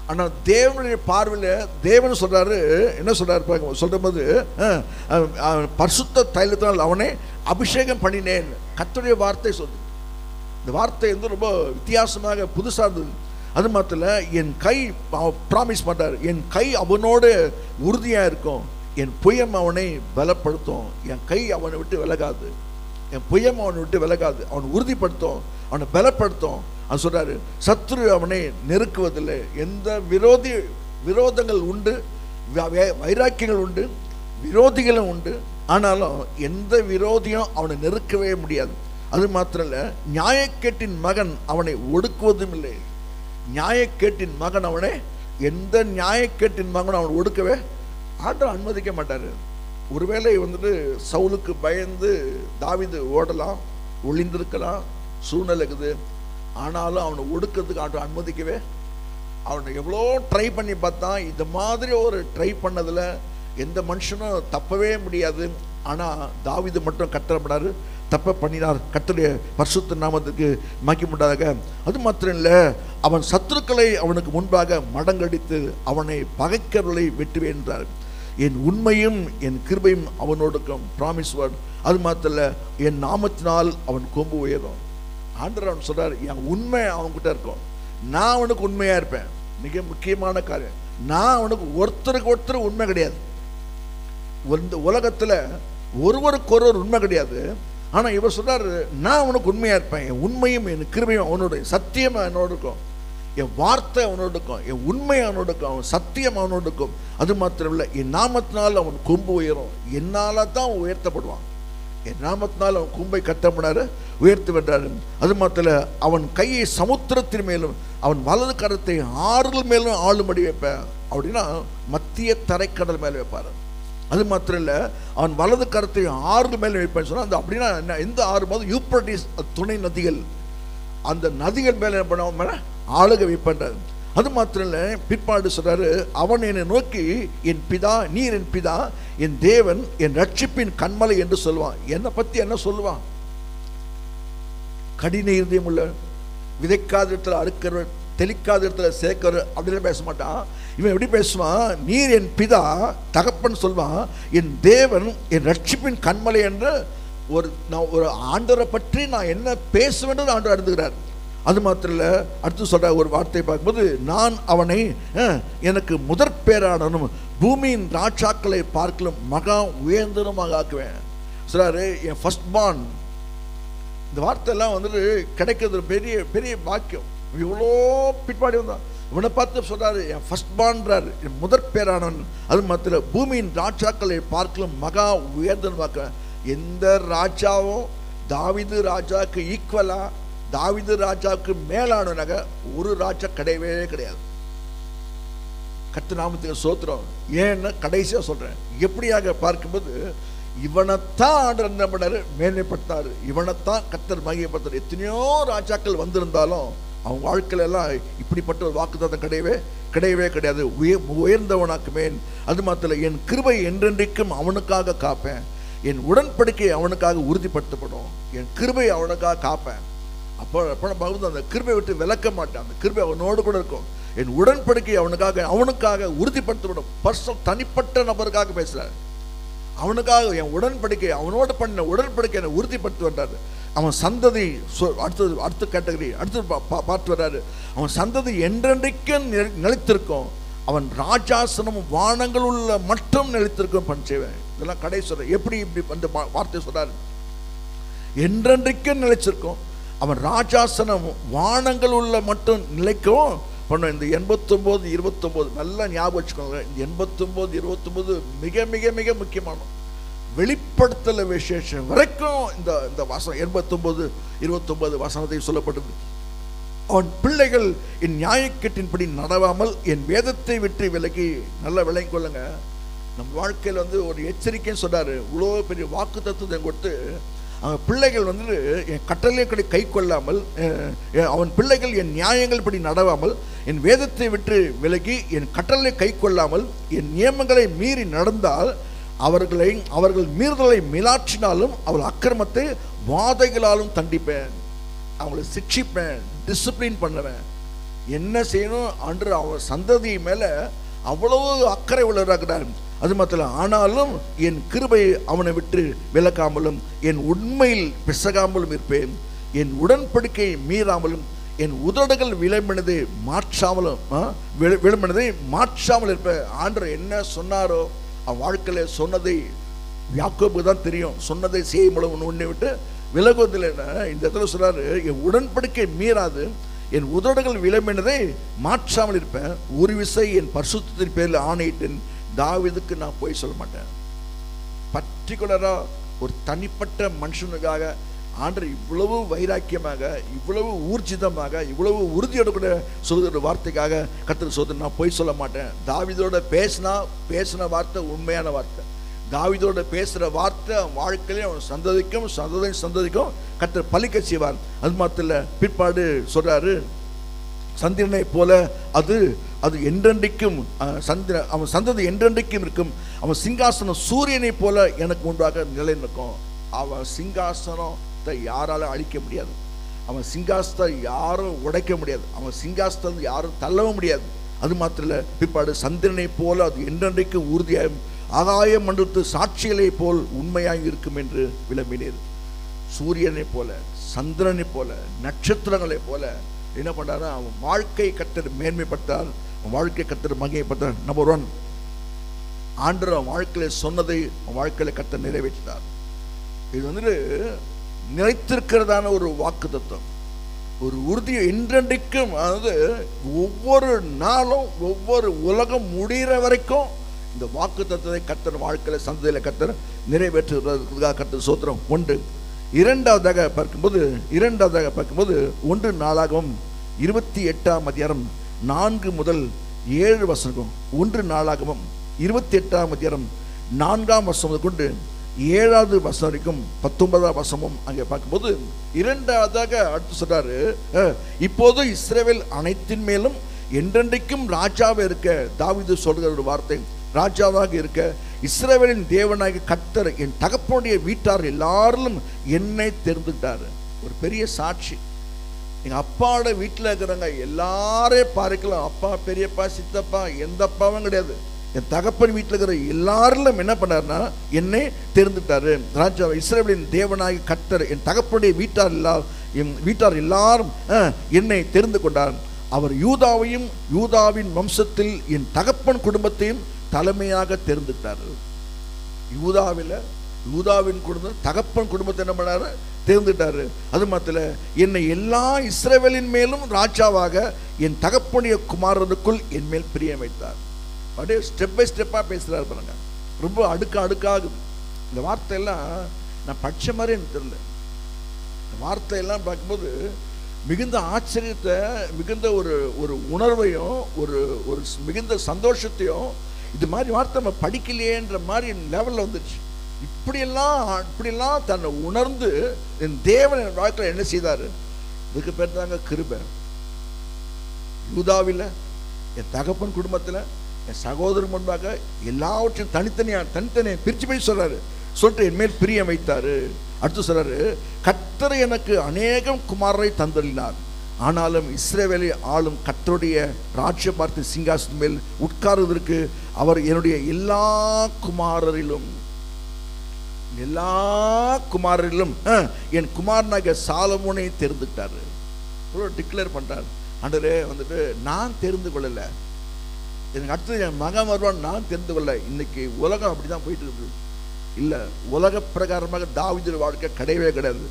ஆனால் தேவனுடைய பார்வையில் தேவன் சொல்றாரு, என்ன சொல்றாரு சொல்ற போது, பரிசுத்த தைலத்தினால் அவனை அபிஷேகம் பண்ணினேன். கர்த்தருடைய வார்த்தை சொல்லு. இந்த வார்த்தை ரொம்ப வித்தியாசமாக புதுசாக இருந்தது. அது மாத்திர என் கை ப்ராமிஸ் பண்றாரு, என் கை அவனோடு உறுதியா இருக்கும், என் புயம் அவனை பலப்படுத்தும், என் கை அவனை விட்டு விலகாது, என் புயம் அவனை விட்டு விலகாது, அவனை உறுதிப்படுத்தும், அவனை பலப்படுத்தும். அது சொல்றாரு, சத்துரு அவனை நெருக்குவதில்லை. எந்த விரோதங்கள் உண்டு, வைராக்கியங்கள் உண்டு, விரோதிகளும் உண்டு, ஆனாலும் எந்த விரோதியும் அவனை நெருக்கவே முடியாது. அது மாத்திரம் இல்ல, நியாயக்கேட்டின் மகன் அவனை ஒடுக்குவதும் இல்லை. நியாயக்கேட்டின் மகன் அவனை, எந்த நியாயக்கேட்டின் மகன் அவனை ஒடுக்கவே ஆண்டவர் அனுமதிக்க மாட்டாரு. ஒருவேளை சவுலுக்கு பயந்து தாவீது ஓடலாம், ஒளிந்திருக்கலாம், சூழ்நிலை இருக்குது, ஆனாலும் அவனை ஒடுக்கிறதுக்கு ஆண்டவர் அனுமதிக்கவே. அவனை எவ்வளோ ட்ரை பண்ணி பார்த்தான். இந்த மாதிரி ஒரு ட்ரை பண்ணதுல எந்த மனுஷனும் தப்பவே முடியாது. ஆனால் தாவீது மட்டும் கட்டப்படாரு, தப்ப பண்ணினார். கர்த்தருடைய பரிசுத்த நாமத்துக்கு மகிமையுண்டாக. அது மாத்திரம் இல்லை, அவன் சத்துருக்களை அவனுக்கு முன்பாக மடங்கடித்து அவனை பகைக்கிறவர்களை வெட்டுவேன் என்றார். என் உண்மையும் என் கிருபையும் அவனோடுக்கும், ப்ராமிஸ் வேர்ட். அது மாத்திரம் இல்லை, என் நாமத்தினால் அவன் கொம்பு உயரும். ஆண்டவர் அவன் சொல்றார், என் உண்மை அவன்கிட்ட இருக்கும், நான் அவனுக்கு உண்மையா இருப்பேன். மிக முக்கியமான காரியம், நான் அவனுக்கு ஒருத்தருக்கு ஒருத்தர் உண்மை கிடையாது. இந்த உலகத்துல ஒருவருக்கு ஒருவர் உண்மை கிடையாது. ஆனா இவர் சொல்றாரு, நான் அவனுக்கு உண்மையா இருப்பேன், என் உண்மையும் என் கிருபையும் அவனோட, சத்தியம் அவனோடு இருக்கும், என் வார்த்தை அவனோடு இருக்கும், என் உண்மை அவனோடு இருக்கும், அவன் சத்தியம் அவனோடு இருக்கும். அது மாத்திரம் இல்லை, என் நாமத்தினால் அவன் கொம்பு உயரும். என்னால தான் அவன் உயர்த்தப்படுவான். என் நாமத்தினால் அவன் கொம்பை கட்டப்படாரு, உயர்த்து வென்றாரு. அது மாத்திர அவன் கையை சமுத்திரத்தின் மேலும் அவன் வலது கரத்தை ஆறுகள் மேலும் ஆளும்படி வைப்பேன். அப்படின்னா மத்திய தரைக்கடல் மேலே வைப்பார். அது மாத்திரம் இல்லை, அவன் வலது கரத்தை ஆறுகள் மேலே வைப்பேன்னு சொன்னால், அந்த அப்படின்னா என்ன, எந்த ஆறு போது யூப்ரட்டிஸ் துணை நதிகள், அந்த நதிகள் மேலே என்ன பண்ண மேலே ஆளுகை வைப்பேன்றார். அது மாத்திரம் இல்லை, பிற்பாடு சொல்றாரு, அவன் என்னை நோக்கி என் பிதா, நீர் என் பிதா, என் தேவன், என் ரட்சிப்பின் கண்மலை என்று சொல்லுவான். என்னை பத்தி என்ன சொல்லுவான்? கடின இருதயம் உள்ள, விதைக்காத இடத்துல அறுக்கிறவர், தெளிக்காத இடத்துல சேர்க்கிறவர் அப்படிலாம் பேச மாட்டான். இவன் எப்படி பேசுவான்? நீர் என் பிதா, தகப்பன் சொல்வான், என் தேவன், என் ரட்சிப்பின் கண்மலை என்று நான் ஒரு ஆண்டவரை பற்றி நான் என்ன பேசுவேன் ஆண்டவர் அறிந்துகிறார். அது மாத்திரம் இல்லை, அடுத்து சொல்ற ஒரு வார்த்தை பார்க்கும்போது, நான் அவனை எனக்கு முதற் பேரானனும் பூமியின் ராஜாக்களை பார்க்கலும் மகா உயர்ந்தனுமாக ஆக்குவேன் சொல்றாரு. என் ஃபர்ஸ்ட் பார்ன், இந்த வார்த்தை எல்லாம் வந்துட்டு கிடைக்கிறது பெரிய பெரிய பாக்கியம். இவ்வளோ பிற்பாடி வந்தான், இவனை பார்த்து சொல்றாரு, என் ஃபர்ஸ்ட் பார்ன்றாரு, என் முதற் பேரானவன். அது மாத்திரம் பூமியின் ராஜாக்களை பார்க்கலும் மகா உயர்ந்தனுமாக்குவேன். எந்த ராஜாவும் தாவீது ராஜாவுக்கு ஈக்குவலா, தாவீது ராஜாவுக்கு மேலானவனாக ஒரு ராஜா கிடையவே கிடையாது. கர்த்தர் நாமத்துக்கு ஸ்தோத்திரம். ஏன்னா கடைசியா சொல்றேன், எப்படியாக பார்க்கும்போது இவனைத்தான் ஆண்டவர் என்ன பண்ணாரு? மேன்மைப்படுத்தாரு. இவனைத்தான் கர்த்தர் மகிமைப்படுத்தாரு. எத்தனையோ ராஜாக்கள் வந்திருந்தாலும் அவங்க வாழ்க்கையில எல்லாம் இப்படிப்பட்ட ஒரு வாக்குத்தத்தம் கிடையவே கிடையவே கிடையாது. உயர்ந்தவனாக்குமேன். அது மாத்திரம், என் கிருபை என்றென்றைக்கும் அவனுக்காக காப்பேன், என் உடன்படிக்கை அவனுக்காக உறுதிப்படுத்தப்படும், என் கிருபை அவனுக்காக காப்பேன். அப்போ பகுதி அந்த கிருபை விட்டு விலக்க மாட்டான். அந்த கிருபை அவனோடு கூட இருக்கும். என் உடன்படிக்கை அவனுக்காக உறுதிப்படுத்தப்படும். பர்சனல், தனிப்பட்ட நபருக்காக பேசுறாரு. அவனுக்காக என் உடன்படிக்கை, அவனோடு பண்ண உடன்படிக்கை என்னை உறுதிப்படுத்தி வர்றாரு. அவன் சந்ததி அடுத்த கேட்டகரி அடுத்து பார்த்து வர்றாரு. அவன் சந்ததி என்றென்றைக்கும் நிலைத்திருக்கும், அவன் ராஜாசனம் வானங்கள் உள்ள மட்டும் நிலைத்திருக்கும் பஞ்சேவன். இதெல்லாம் கடைசி சொல்ற. எப்படி இப்படி அந்த வார்த்தை சொல்றாரு? என்றென்றைக்கும் நிலைச்சிருக்கும், அவன் ராஜாசனம் வானங்கள் உள்ள மட்டும் நிலைக்கும் பண்ண. இந்த 89 29 நல்லா ஞாபகம் வச்சுக்கோங்க. இந்த 89 29 மிக மிக மிக முக்கியமான வெளிப்படுத்தல விசேஷம் வரைக்கும் இந்த வசனம் 89 29 வசனத்தை சொல்லப்பட்டது. அவன் பிள்ளைகள் என் நியாயக்கேட்டின்படி நடவாமல் என் வேதத்தை விட்டு விலகி. நல்லா விளங்கி கொள்ளுங்க. நம்ம வாழ்க்கையில் ஒரு எச்சரிக்கைன்னு சொல்றாரு. இவ்வளோ பெரிய வாக்கு தத்துவத்தை கொடுத்து, அவன் பிள்ளைகள் என் கட்டளைகளை கை கொள்ளாமல், அவன் பிள்ளைகள் என் நியாயங்கள் படி நடவாமல் என் வேதத்தை விட்டு விலகி என் கட்டளை கை கொள்ளாமல் என் நியமங்களை மீறி நடந்தால் அவர்கள் மீறுதலை மிலாற்றினாலும் அவள் அக்கிரமத்தை வாதைகளாலும் தண்டிப்பேன், அவங்களை சிக்ஷிப்பேன், டிசிப்ளின் பண்ணுவேன். என்ன செய்யணும் அன்று அவன் சந்ததி மேல அவ்வளவு அக்கறை உள்ளவராகிறார். அது மாத்திரம், ஆனாலும் என் கிருபை அவனை விட்டு விலக்காமலும் என் உண்மையில் பிசகாமலும் இருப்பேன், என் உடன்படிக்கை மீறாமலும் என் உதடுகள் விளம்பினதை மாற்றாமல் இருப்பேன். ஆண்டவர் என்ன சொன்னாரோ அவன் வாழ்க்கையில சொன்னதை யாக்கோபுக்கு தான் தெரியும். சொன்னதை செய்ய முடியும், உன்னை விட்டு விலகுவதில்லை. இந்த இடத்துல சொல்றாரு, என் உடன்படிக்கை மீறாது என் உதடுகள் விளம்பினதை மாற்றாமல் இருப்பேன். ஒரு விசை என் பரிசுத்தத்தின் பேரில் ஆணையிட்டேன், தாவீதுக்கு நான் போய் சொல்ல மாட்டேன். பர்டிகுலரா ஒரு தனிப்பட்ட மனுஷனுக்காக ஆண்டவர் இவ்வளவு வைராக்கியமாக, இவ்வளவு ஊர்ஜிதமாக, இவ்வளவு உறுதியோட கூட சொல்கிற வார்த்தைக்காக கர்த்தர் சொல்ற, நான் போய் சொல்ல மாட்டேன். தாவீதோட பேசின வார்த்தை உண்மையான வார்த்தை. தாவீதோட பேசுற வார்த்தை வாழ்க்கையிலே அவன் சந்ததிக்கும் கர்த்தர் பலிக்க செய்வார். அது மாத்திரம் இல்ல, பிற்பாடு சொல்றாரு, சந்திரனை போல அது என்றென்றைக்கும் அவன் சந்ததி என்றென்றைக்கும் இருக்கும், அவன் சிங்காசனம் சூரியனை போல எனக்கு முன்பாக நிலை நிற்கும். அவன் சிங்காசனத்தை யாராலும் அழிக்க முடியாது, அவன் சிங்காசனத்தை யாரும் உடைக்க முடியாது, அவன் சிங்காசனத்தை யாரும் தள்ளவும் முடியாது. அது மாத்திரம் இல்ல, பிற்பாடு சந்திரனை போல அது என்றென்றைக்கும் உறுதியாகும், ஆகாய மண்டலத்து சாட்சிகளை போல் உண்மையாக இருக்கும் என்று விளம்பினீர். சூரியனை போல, சந்திரனை போல, நட்சத்திரங்களை போல என்ன பண்றாரு? அவன் வாழ்க்கை கர்த்தர் மேன்மைப்பட்டார், அவன் வாழ்க்கை கர்த்தர் மகிமைப்பட்டார். நம்பர் 1, ஆண்டவர் அவன் வாழ்க்கையில சொன்னதை அவன் வாழ்க்கையில கர்த்தர் நிறைவேற்றினார். இது நிலைத்திருக்கிறதான ஒரு வாக்கு தத்துவம், ஒரு உறுதி என்றென்றைக்கும். அதாவது ஒவ்வொரு நாளும், ஒவ்வொரு உலகம் முடிகிற வரைக்கும் இந்த வாக்கு தத்துவத்தை கர்த்தர் வாழ்க்கையில சந்ததியில கர்த்தர் நிறைவேற்றுவதற்காக கர்த்தர் சோத்திரம். 1. இரண்டாவதாக பார்க்கும்போது 1 நாளாகமம் 28ஆம் அதிகாரம் 4 முதல் 7 வசனம். 1 நாளாகமம் 28ஆம் அதிகாரம் 4ஆம் வசனம் கொண்டு 7வது வசனம் வரைக்கும் 19ஆம் வசனமும் அங்கே பார்க்கும்போது, இரண்டாவதாக அடுத்து சொல்றாரு, இப்போது இஸ்ரவேல் அனைத்தின் மேலும் என்றென்றைக்கும் ராஜாவே இருக்க தாவீது சொல்கிற ஒரு வார்த்தை, ராஜாவாக இருக்க இஸ்ரவேலின் தேவனாகிய கர்த்தர் என் தகப்பனுடைய வீட்டார் எல்லாரிலும் என்னை தெரிந்துட்டாரு. ஒரு பெரிய சாட்சி. எங்கள் அப்பாவோட வீட்டில் இருக்கிறவங்க எல்லாரையும் பார்க்கலாம், அப்பா, பெரியப்பா, சித்தப்பா, எந்த அப்பாவும் கிடையாது. என் தகப்பன் வீட்டில் இருக்கிற எல்லாரிலும் என்ன பண்ணாருன்னா என்னை தெரிந்துட்டாரு. ராஜா இஸ்ரவேலின் தேவனாகிய கர்த்தர் என் தகப்பனுடைய வீட்டார் எல்லாரும் என்னை தெரிந்து கொண்டார். அவர் யூதாவையும் யூதாவின் வம்சத்தில் என் தகப்பன் குடும்பத்தையும் தலைமையாக தெரிந்துட்டார். யூதாவின் குடும்பம் தகப்பன் குடும்பத்தை என்ன பண்ணாரு? தெரிந்துட்டாரு. அது மாத்திர என்னை எல்லா இஸ்ரவேலின் மேலும் ராஜாவாக என் தகப்பனுடைய குமாரனுக்குள் என் மேல் பிரியம் வைத்தார். அப்படியே ஸ்டெப் பை ஸ்டெப்பாக பேசுகிறாரு பாருங்க. ரொம்ப அடுக்காகுது. இந்த வார்த்தையெல்லாம் நான் படித்த மாதிரி எனக்கு தெரியல. இந்த வார்த்தையெல்லாம் பார்க்கும்போது மிகுந்த ஆச்சரியத்தை, மிகுந்த ஒரு உணர்வையும் ஒரு மிகுந்த சந்தோஷத்தையும், இது மாதிரி வார்த்தை நம்ம படிக்கலையேன்ற மாதிரி லெவலில் வந்துடுச்சு. இப்படியெல்லாம் தன்னை உணர்ந்து என் தேவன் என் வாழ்க்கையில் என்ன செய்தார்? இதுக்கு பேர் தாங்க கிருபை. யூதாவில் என் தகப்பன் குடும்பத்தில் என் சகோதரன் முன்பாக எல்லாவற்றையும் தனித்தனியாக பிரித்து போய் சொல்லிட்டு என் மேல் பிரியம் வைத்தாரு. அடுத்து சொல்றாரு, கர்த்தர் எனக்கு அநேகம் குமாரரை தந்தளினார், ஆனாலும் இஸ்ரவேலை ஆளும் கர்த்தருடைய ராஜ்யபாரத்தின் சிங்காசனத்தின் மேல் உட்காருவதற்கு அவர் என்னுடைய எல்லா குமாரரிலும் என் குமாரனாகிய சாலமோனை தெரிந்துட்டாரு. டிக்ளேர் பண்றாரு. ஆண்டவரே வந்துட்டு நான் தெரிந்து கொள்ளல, எனக்கு அடுத்தது என் மகன் வருவான், நான் தெரிந்து கொள்ள. இன்னைக்கு உலகம் அப்படிதான் போயிட்டு இருக்கு. இல்லை, உலக பிரகாரமாக தாவீது வாழ்க்கை கிடையவே கிடையாது.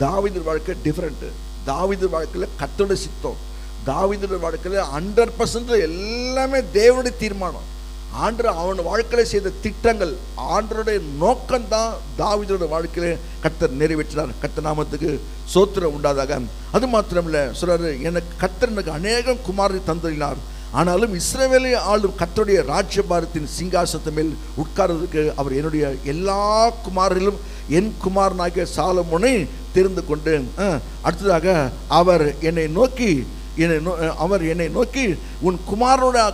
தாவீது வாழ்க்கை டிஃப்ரெண்ட். தாவீது வாழ்க்கையில் கர்த்தருடைய சித்தம். தாவீது வாழ்க்கையில் 100% எல்லாமே தேவனுடைய தீர்மானம். ஆண்டவர் அவன் வாழ்க்கையில் செய்த திட்டங்கள், ஆண்டவருடைய நோக்கம்தான் தாவீதுடைய வாழ்க்கையில கர்த்தர் நிறைவேற்றினார். கர்த்தர் நாமத்துக்கு ஸ்தோத்திரம் உண்டாதாக. அது மாத்திரமில்லை, சொல்றாரு, எனக்கு கர்த்தர் எனக்கு அநேகம் குமாரரை தந்தளினார், ஆனாலும் இஸ்ரவேலை ஆளும் கர்த்தருடைய ராஜ்யபாரத்தின் சிங்காசனத்தின் மேல் உட்கார்வதற்கு அவர் என்னுடைய எல்லா குமாரிலும் என் குமாரனாகிய சாலமோனை தெரிந்து கொண்டு, அடுத்ததாக அவர் என்னை நோக்கி உன்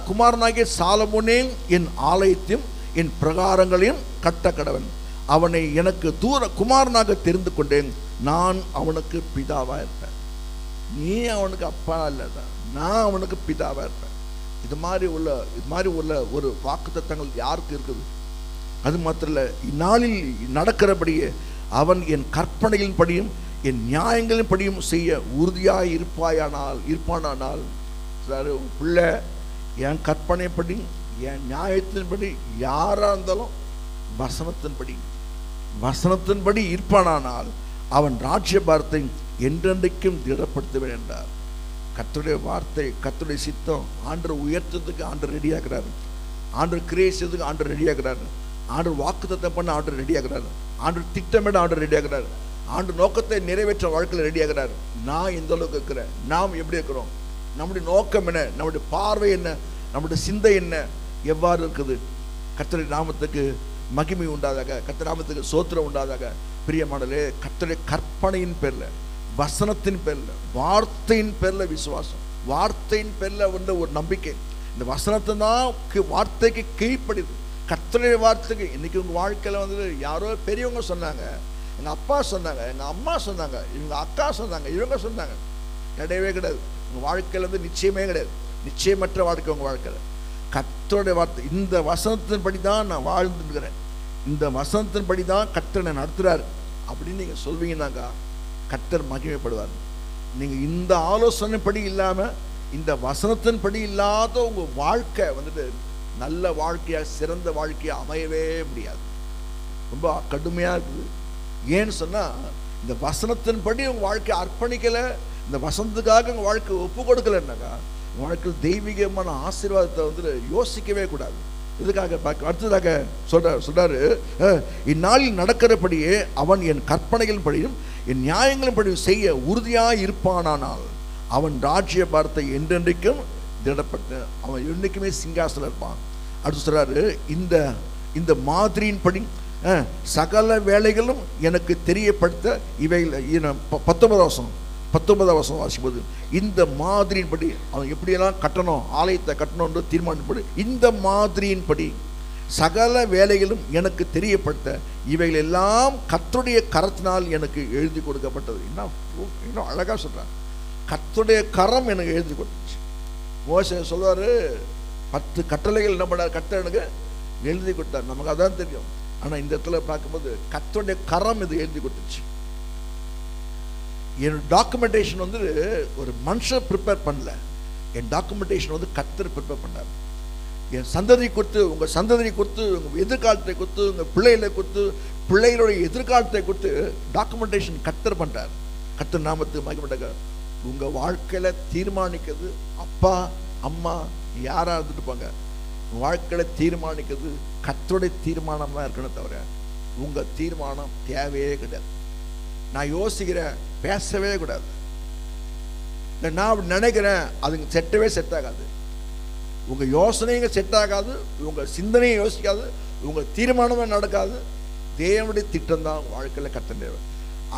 குமாரனாகிய சாலமோனே என் ஆலயத்தையும் என் பிரகாரங்களையும் கட்ட கடவன், அவனை எனக்கு குமாரனாக தெரிந்து கொண்டேன், நான் அவனுக்கு பிதாவா இருப்பேன். நீ அவனுக்கு அப்பா இல்லதான், நான் அவனுக்கு பிதாவா இருப்பேன். இது மாதிரி உள்ள ஒரு வாக்குத்தத்தங்கள் யாருக்கு இருக்குது? அது மாத்திரம் இல்லை, இந்நாளில் நடக்கிறபடியே அவன் என் கற்பனைகளின் படியும் என் நியாயங்களின் படியும் செய்ய உறுதியாய் இருப்பானானால் பிள்ளை என் கற்பனைப்படி என் நியாயத்தின்படி யாரா இருந்தாலும் வசனத்தின்படி இருப்பானானால் அவன் ராஜ்யபாரத்தை என்றென்றைக்கும் திடப்படுத்துவேன் என்றார். கர்த்தருடைய வார்த்தை, கர்த்தருடைய சித்தம், ஆண்டவர் உயர்த்ததுக்கு ஆண்டவர் ரெடியாகிறாரு. ஆண்டவர் கிரியை செய்யறதுக்கு ஆண்டவர் ரெடியாகிறாரு. ஆண்டவர் வாக்குத்தத்தம் பண்ண ஆண்டவர் ரெடியாகிறாரு. ஆண்டவர் திட்டமிட ஆண்டவர் ரெடியாகிறாரு. ஆண்டவர் நோக்கத்தை நிறைவேற்ற வாழ்க்கையில் ரெடியாகிறாரு. நான் எந்த அளவுக்கு இருக்கிறேன், நாம் எப்படி இருக்கிறோம், நம்முடைய நோக்கம் என்ன, நம்முடைய பார்வை என்ன, நம்முடைய சிந்தை என்ன, எவ்வாறு இருக்குது? கர்த்தருடைய நாமத்துக்கு மகிமை உண்டாதாக, கர்த்தர் நாமத்துக்கு ஸ்தோத்திரம் உண்டாதாக. பிரியமானவர்களே, கர்த்தருடைய கற்பனையின் பேர்ல, வசனத்தின் பேர்ல, வார்த்தையின் பேர்ல விசுவாசம், வார்த்தையின் பேர்ல வந்து ஒரு நம்பிக்கை. இந்த வசனத்தை தான் வார்த்தைக்கு கீழ்ப்படிது. கர்த்தருடைய வார்த்தைக்கு. இன்னைக்கு உங்க வாழ்க்கையில வந்து யாரோ பெரியவங்க சொன்னாங்க, எங்க அப்பா சொன்னாங்க, எங்க அம்மா சொன்னாங்க, இவங்க அக்கா சொன்னாங்க, இவங்க சொன்னாங்க, கிடையவே கிடையாது. உங்க வாழ்க்கையில வந்து நிச்சயமே கிடையாது. நிச்சயமற்ற வாழ்க்கை உங்க வாழ்க்கையில. கர்த்தருடைய வார்த்தை, இந்த வசனத்தின்படி தான் நான் வாழ்ந்துருக்கிறேன், இந்த வசனத்தின்படி தான் கர்த்தர் நடத்துறாரு அப்படின்னு நீங்க சொல்வீங்கன்னாக்கா கர்த்தர் மகிமைப்படுவார். நீங்க இந்த ஆலோசனைப்படி இல்லாம, இந்த வசனத்தின்படி இல்லாத உங்க வாழ்க்கை வந்துட்டு நல்ல வாழ்க்கையா, சிறந்த வாழ்க்கையா அமையவே முடியாது. ரொம்ப கடுமையா இருக்குது. ஏன்னு சொன்னா, இந்த வசனத்தின்படி உங்க வாழ்க்கையை அர்ப்பணிக்கல, இந்த வசனத்துக்காக உங்க வாழ்க்கை ஒப்பு கொடுக்கலன்னாக்கா உங்க வாழ்க்கையில் தெய்வீகமான ஆசீர்வாதத்தை வந்து யோசிக்கவே கூடாது. இதுக்காக அடுத்ததாக சொல்றாரு, இந்நாளில் நடக்கிறபடியே அவன் என் கற்பனைகளின் படியும் என் நியாயங்களின் படியும் செய்ய உறுதியாய் இருப்பானானால் அவன் ராஜ்ய பாரத்தை என்றென்றைக்கும் திடப்பட்டு அவன் என்னைக்குமே சிங்காசனம் இருப்பான். அடுத்து சொல்றாரு, இந்த மாதிரியின் படி சகல வேலைகளும் எனக்கு தெரியப்படுத்த இவைகள் 19 வருஷம் 19ஆம் வசனம் வாசிக்கும்போது, இந்த மாதிரியின்படி அவன் எப்படியெல்லாம் கட்டணும், ஆலயத்தை கட்டணும்னு தீர்மானிப்படி, இந்த மாதிரியின்படி சகல வேலைகளும் எனக்கு தெரியப்படுத்த இவைகள் எல்லாம் கர்த்தருடைய கரத்தினால் எனக்கு எழுதி கொடுக்கப்பட்டது. இன்னும் அழகா சொல்றாங்க, கர்த்தருடைய கரம் எனக்கு எழுதி கொடுத்துச்சு. மோசே சொல்வாரு, 10 கட்டளைகள் என்ன பண்ணார், கர்த்தர் எனக்கு எழுதி கொடுத்தார். நமக்கு அதான் தெரியும். ஆனா இந்த இடத்துல பார்க்கும்போது கர்த்தருடைய கரம் இது எழுதி கொடுத்துச்சு. என் டாக்குமெண்டேஷன் வந்து ஒரு மனுஷன் ப்ரிப்பேர் பண்ணல, என் டாக்குமெண்டேஷன் வந்து கர்த்தர் ப்ரிப்பேர் பண்ணார். என் சந்ததி கொடுத்து, உங்கள் சந்ததியை கொடுத்து, உங்கள் எதிர்காலத்தை கொடுத்து, உங்கள் பிள்ளைகளை கொடுத்து, பிள்ளைகளுடைய எதிர்காலத்தை கொடுத்து டாக்குமெண்டேஷன் கர்த்தர் பண்ணுறார். கர்த்தர் நாமத்துக்கு மகிமைப்பட்டாங்க. உங்கள் வாழ்க்கையில் தீர்மானிக்கிறது அப்பா அம்மா யாராக இருந்துட்டு போங்க, உங்கள் வாழ்க்கையில் தீர்மானிக்கிறது கர்த்தருடைய தீர்மானம் தான் இருக்கணும் தவிர உங்கள் தீர்மானம் தேவையே கிடையாது. நான் யோசிக்கிறேன் பேசவே கூடாது, இல்லை நான் அப்படி நினைக்கிறேன் அதுங்க செட் ஆகாது. உங்கள் யோசனைங்க செட் ஆகாது, உங்கள் சிந்தனையும் யோசிக்காது, உங்கள் தீர்மானமே நடக்காது. தேவனுடைய திட்டம் தான் வாழ்க்கையில் கர்த்தர் தேவை.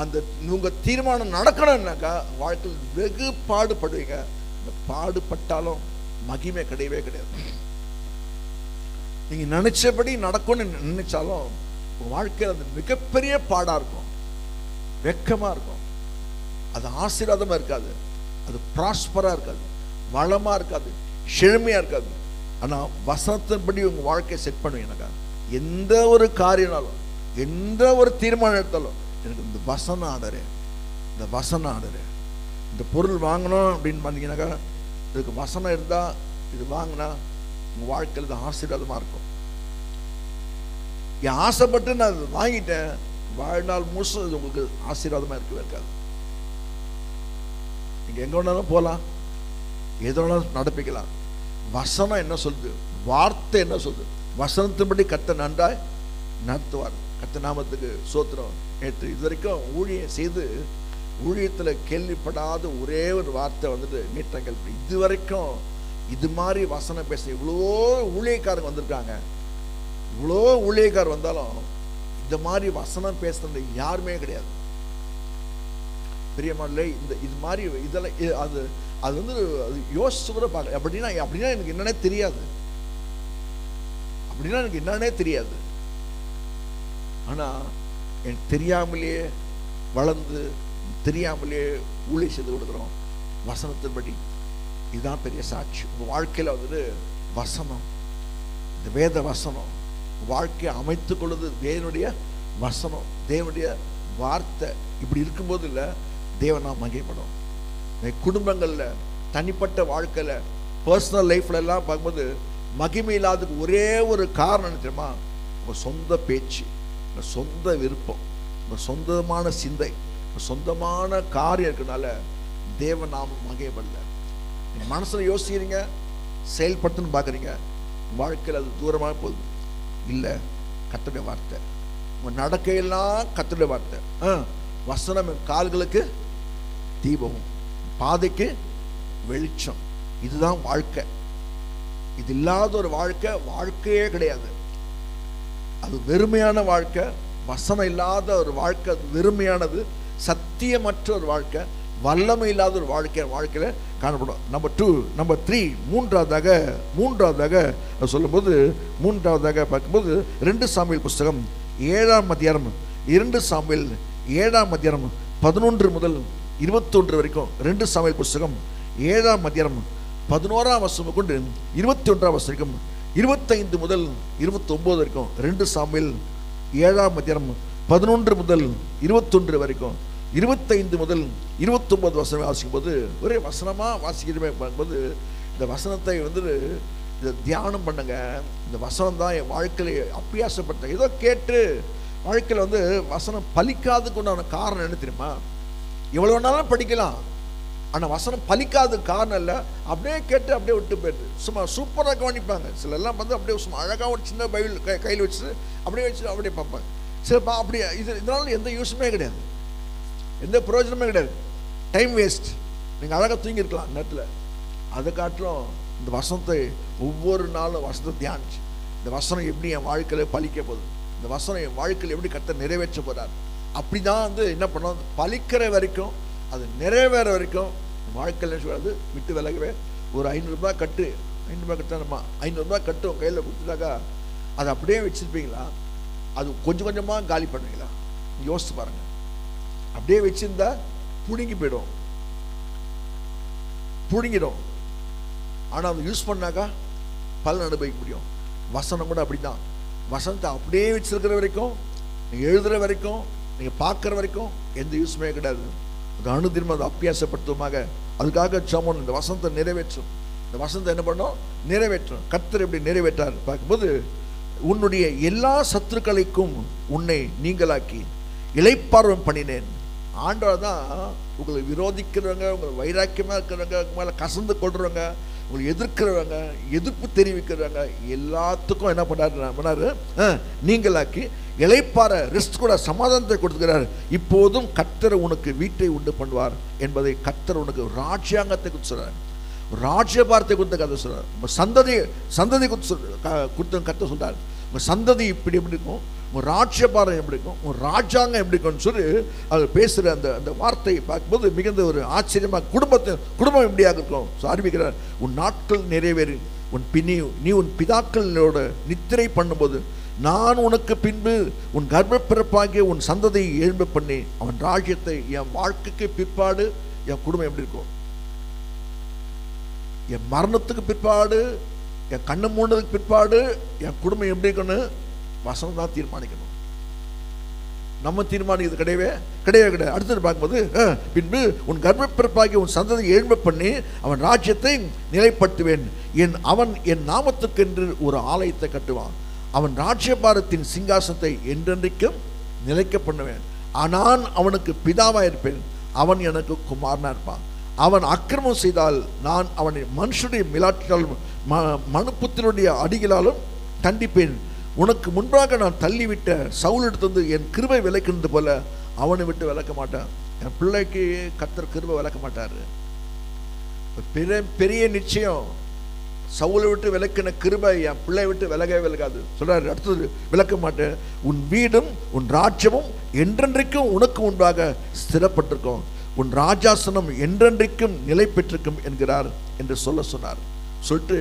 அந்த உங்கள் தீர்மானம் நடக்கணும்னாக்கா வாழ்க்கையில் வெகு பாடுபடுவீங்க. இந்த பாடுபட்டாலும் மகிமை கிடையவே கிடையாது. நீங்கள் நினைச்சபடி நடக்கும்னு நினைச்சாலும் உங்கள் வாழ்க்கையில் அது மிகப்பெரிய பாடாக இருக்கும், வெக்கமாக இருக்கும், அது ஆசீர்வாதமாக இருக்காது, அது ப்ராஸ்பராக இருக்காது, வளமாக இருக்காது, செழுமையாக இருக்காது. ஆனால் வசனத்தின்படி உங்கள் வாழ்க்கையை செட் பண்ணுவீங்கனாக்கா எந்த ஒரு காரியனாலும் எந்த ஒரு தீர்மானம் எடுத்தாலும் எனக்கு இந்த வசனம் ஆர்டரு, இந்த வசனம் ஆர்டரு, இந்த பொருள் வாங்கணும் அப்படின்னு பார்த்தீங்கன்னாக்கா இதுக்கு வசனம் இருந்தால் இது வாங்கினா உங்கள் வாழ்க்கையில் இது ஆசீர்வாதமாக இருக்கும். என் ஆசைப்பட்டு நான் இது வாங்கிட்டேன், வாழ்நாள் முழுசும் இது உங்களுக்கு ஆசீர்வாதமாக இருக்கவே இருக்காது. நீங்கள் எங்கே வேணாலும் போகலாம், எது வேணாலும் நடப்பிக்கலாம். வசனம் என்ன சொல்லுது, வார்த்தை என்ன சொல்லுது, வசனத்தின்படி கர்த்தர் நன்றாய் நடத்துவார். கர்த்தர் நாமத்துக்கு ஸ்தோத்திரம். நேற்று இது வரைக்கும் ஊழியம் செய்து ஊழியத்தில் கேள்விப்படாத ஒரே ஒரு வார்த்தை வந்துட்டு நீட்டங்கள். இது வரைக்கும் இது மாதிரி வசனம் பேச இவ்வளோ ஊழியக்காரங்க வந்திருக்காங்க. இவ்வளோ ஊழியக்காரர் வந்தாலும் இந்த மாதிரி வசனம் பேசுறது யாருமே கிடையாது. பிரியமானே, இந்த இது மாதிரி இதெல்லாம் அது அது வந்து அது யோசிச்சு கூட பார்க்க. அப்படின்னா எனக்கு என்னன்னே தெரியாது, அப்படின்னா எனக்கு என்னன்னே தெரியாது. ஆனால் எனக்கு தெரியாமலேயே வளர்ந்து தெரியாமலே ஊழியம் செய்து கொடுக்குறோம் வசனத்தின்படி. இதுதான் பெரிய சாட்சி. உங்கள் வாழ்க்கையில் வந்துட்டு வசனம், இந்த வேத வசனம் வாழ்க்கையை அமைத்து கொள்வது தேவனுடைய வசனம், தேவனுடைய வார்த்தை. இப்படி இருக்கும்போது இல்லை தேவனா மகிமைப்படும். குடும்பங்களில், தனிப்பட்ட வாழ்க்கையில், பர்சனல் லைஃப்ல எல்லாம் பார்க்கும்போது மகிமை இல்லாததுக்கு ஒரே ஒரு காரணம் என்ன தெரியுமா? உங்கள் சொந்த பேச்சு, உங்கள் சொந்த விருப்பம், உங்கள் சொந்தமான சிந்தை, உங்கள் சொந்தமான காரியம் இருக்கிறதுனால தேவநாமம் மகிமைப்படல. நீங்கள் மனசில் யோசிக்கிறீங்க, செயல்படுத்துன்னு பார்க்குறீங்க, வாழ்க்கையில் அது தூரமாக போகுது. இல்லை, கர்த்தருடைய வார்த்தை உங்கள் நடக்கையெல்லாம் கர்த்தருடைய வார்த்தை. வசனம் கால்களுக்கு தீபம், பாதைக்கு வெளிச்சம். இதுதான் வாழ்க்கை. இது இல்லாத ஒரு வாழ்க்கை வாழ்க்கையே கிடையாது. அது வெறுமையான வாழ்க்கை. வசனம் இல்லாத ஒரு வாழ்க்கை அது வெறுமையானது, சத்தியமற்ற ஒரு வாழ்க்கை, வல்லமை இல்லாத ஒரு வாழ்க்கையில் காணப்படும். நம்பர் 2, நம்பர் 3, மூன்றாவதாக சொல்லும்போது, மூன்றாவதாக பார்க்கும்போது 2 சாமுவேல் புஸ்தகம் 7ஆம் அதிகாரம், 2 சாமுவேல் 7ஆம் அதிகாரம் 11 முதல் 21 வரைக்கும், 2 சாமுவேல் புஸ்தகம் 7ஆம் அதிகாரம் 11ஆம் வசனம் கொண்டு 21ஆம் வசனம் வரைக்கும், 25 முதல் 29 வரைக்கும், 2 சாமுவேல் 7ஆம் அதிகாரம் 11 முதல் 21 வரைக்கும், 25 முதல் 29 வசனம் வாசிக்கும் போது ஒரே வசனமாக வாசிக்கிறமே பார்க்கும்போது இந்த வசனத்தை வந்து இதை தியானம் பண்ணுங்க. இந்த வசனம் தான் என் வாழ்க்கையில அபியாசப்பட்டேன். ஏதோ கேட்டு வாழ்க்கையில் வந்து வசனம் பலிக்காதுக்கு உண்டான காரணம் என்ன தெரியுமா? எவ்வளோ வேணாலும் படிக்கலாம், ஆனால் வசனம் பலிக்காத காரணம் இல்லை, அப்படியே கேட்டு அப்படியே விட்டு போயிடுது. சும்மா சூப்பராக கவனிப்பாங்க. சில எல்லாம் வந்து அப்படியே சும்மா அழகாக ஒரு சின்ன பைபிள் கையில் வச்சுட்டு அப்படியே பார்ப்பாங்க. சிலப்பா அப்படியே இதனால எந்த யூஸுமே கிடையாது, எந்த பிரயோஜனமே கிடையாது, டைம் வேஸ்ட். நீங்கள் அழகாக தூங்கியிருக்கலாம் நேரத்தில். அதை காட்டிலும் இந்த வசனத்தை ஒவ்வொரு நாளும் வசனத்தை தியானிச்சு, இந்த வசனம் எப்படி என் வாழ்க்கையில் பலிக்க போகுது, இந்த வசனம் என் வாழ்க்கையில் எப்படி கர்த்தர் நிறைவேற்ற போகிறார், அப்படி தான் வந்து என்ன பண்ணோம், பலிக்கிற வரைக்கும் அது நிறைவேற வரைக்கும் வாழ்க்கையில் சொல்றது விட்டு விலகவே. ஒரு 500 ரூபாய் கட்டு, 500 ரூபாய் கட்டா நம்ம 500 ரூபாய் கட்டும் கையில் கொடுத்துட்டாக்கா அதை அப்படியே வச்சுருப்பீங்களா? அது கொஞ்சம் கொஞ்சமாக காலி பண்ணுவீங்களா? யோசித்து பாருங்கள். அப்படியே வச்சுருந்தா புடுங்கி போயிடும், புடுங்கிடும். ஆனால் அதை யூஸ் பண்ணாக்கா பலன் அனுபவிக்க முடியும். வசனம் கூட அப்படி தான். வசனத்தை அப்படியே வச்சிருக்கிற வரைக்கும், நீங்கள் எழுதுகிற வரைக்கும், நீங்கள் பார்க்குற வரைக்கும் எந்த யூஸ்மே கிடையாது. அது அனுதினமும் அதை அபியாசப்படுத்துவமாக. அதுக்காக ஜெபம், இந்த வசனத்தை நிறைவேற்றும். இந்த வசனத்தை என்ன பண்ணோம்? நிறைவேற்றும். கர்த்தர் எப்படி நிறைவேற்றார் பார்க்கும்போது, உன்னுடைய எல்லா சத்துருக்களைக்கும் உன்னை நீங்களாக்கி இளைப்பாறுதல் பண்ணினேன். ஆண்டவர் தான் உங்களை விரோதிக்கிறவங்க, உங்களை வைராக்கியமாக இருக்கிறவங்க, மேலே கசந்து கொள்றவங்க, உங்களை எதிர்க்கிறவங்க, எதிர்ப்பு தெரிவிக்கிறவங்க எல்லாத்துக்கும் என்ன பண்ணாரு? நீங்களாக்கி இளைப்பாற, ரெஸ்ட் கூட, சமாதானத்தை கொடுத்துக்கிறார். இப்போதும் கர்த்தர் உனக்கு வீட்டை உண்டு பண்ணுவார் என்பதை கர்த்தர் உனக்கு ராஜ்யாங்கத்தை கொடுத்து சொல்றார், ராஜ்யபாரத்தை கொடுத்த கதை சொல்றார். சந்ததி கொடுத்து கர்த்தர் சொல்றார். உங்க சந்ததி இப்படி எப்படி இருக்கும், உங்க ராஜ்யபாரம் எப்படி இருக்கும், உங்க ராஜாங்கம் எப்படி இருக்கும்னு சொல்லி அது பேசுகிற அந்த வார்த்தையை பார்க்கும்போது மிகுந்த ஒரு ஆச்சரியமாக, குடும்பம் எப்படியாக இருக்கும் ஆரம்பிக்கிறார். உன் நாட்கள் நிறைவேறி நீ உன் பிதாக்களோட நித்திரை பண்ணும்போது நான் உனக்கு பின்பு உன் கர்ப்பப்பிறப்பாகிய உன் சந்ததியை எழும்ப பண்ணி அவன் ராஜ்யத்தை, என் வாழ்க்கைக்கு பிற்பாடு என் குடும்பம் எப்படி இருக்கும், என் மரணத்துக்கு பிற்பாடு, என் கண்ணு மூண்டதுக்கு பிற்பாடு என் குடும்பம் எப்படி இருக்குன்னு வசனம் தான் தீர்மானிக்கணும். நம்ம தீர்மானிக்கிறது கிடையவே கிடையாது. அடுத்தது பார்க்கும்போது, பின்பு உன் கர்ப்பப்பிறப்பாகி உன் சந்ததியை எழும்ப பண்ணி அவன் ராஜ்யத்தை நிலைப்படுத்துவேன். அவன் என் நாமத்துக்கென்று ஒரு ஆலயத்தை கட்டுவான். அவன் ராஜ்யபாரத்தின் சிங்காசனத்தை என்றென்றைக்கும் நிலைக்க பண்ணுவேன். நான் அவனுக்கு பிதாவாக இருப்பேன், அவன் எனக்கு குமாரனா இருப்பான். அவன் அக்கிரமம் செய்தால் நான் அவனை மனுஷனுடைய மிலாட்டினாலும் மனுப்புத்தினுடைய அடிகளாலும் தண்டிப்பேன். உனக்கு முன்பாக நான் தள்ளிவிட்ட சவுல் எடுத்து என் கிருபை விளக்கினது போல அவனை விட்டு விளக்க மாட்டான். என் பிள்ளைக்கு கர்த்தர் கிருபை விளக்க மாட்டார். பெரிய நிச்சயம், சவுலை விட்டு விளக்கின கிருபை என் பிள்ளை விட்டு விலகவே விலகாது சொல்றாரு. அடுத்தது விளக்க மாட்டேன். உன் வீடும் உன் ராஜ்யமும் என்றென்றைக்கும் உனக்கு முன்பாக ஸ்திரப்பட்டிருக்கும், உன் ராஜாசனம் என்றென்றைக்கும் நிலை பெற்றிருக்கும் என்கிறார் என்று சொன்னார். சொல்லிட்டு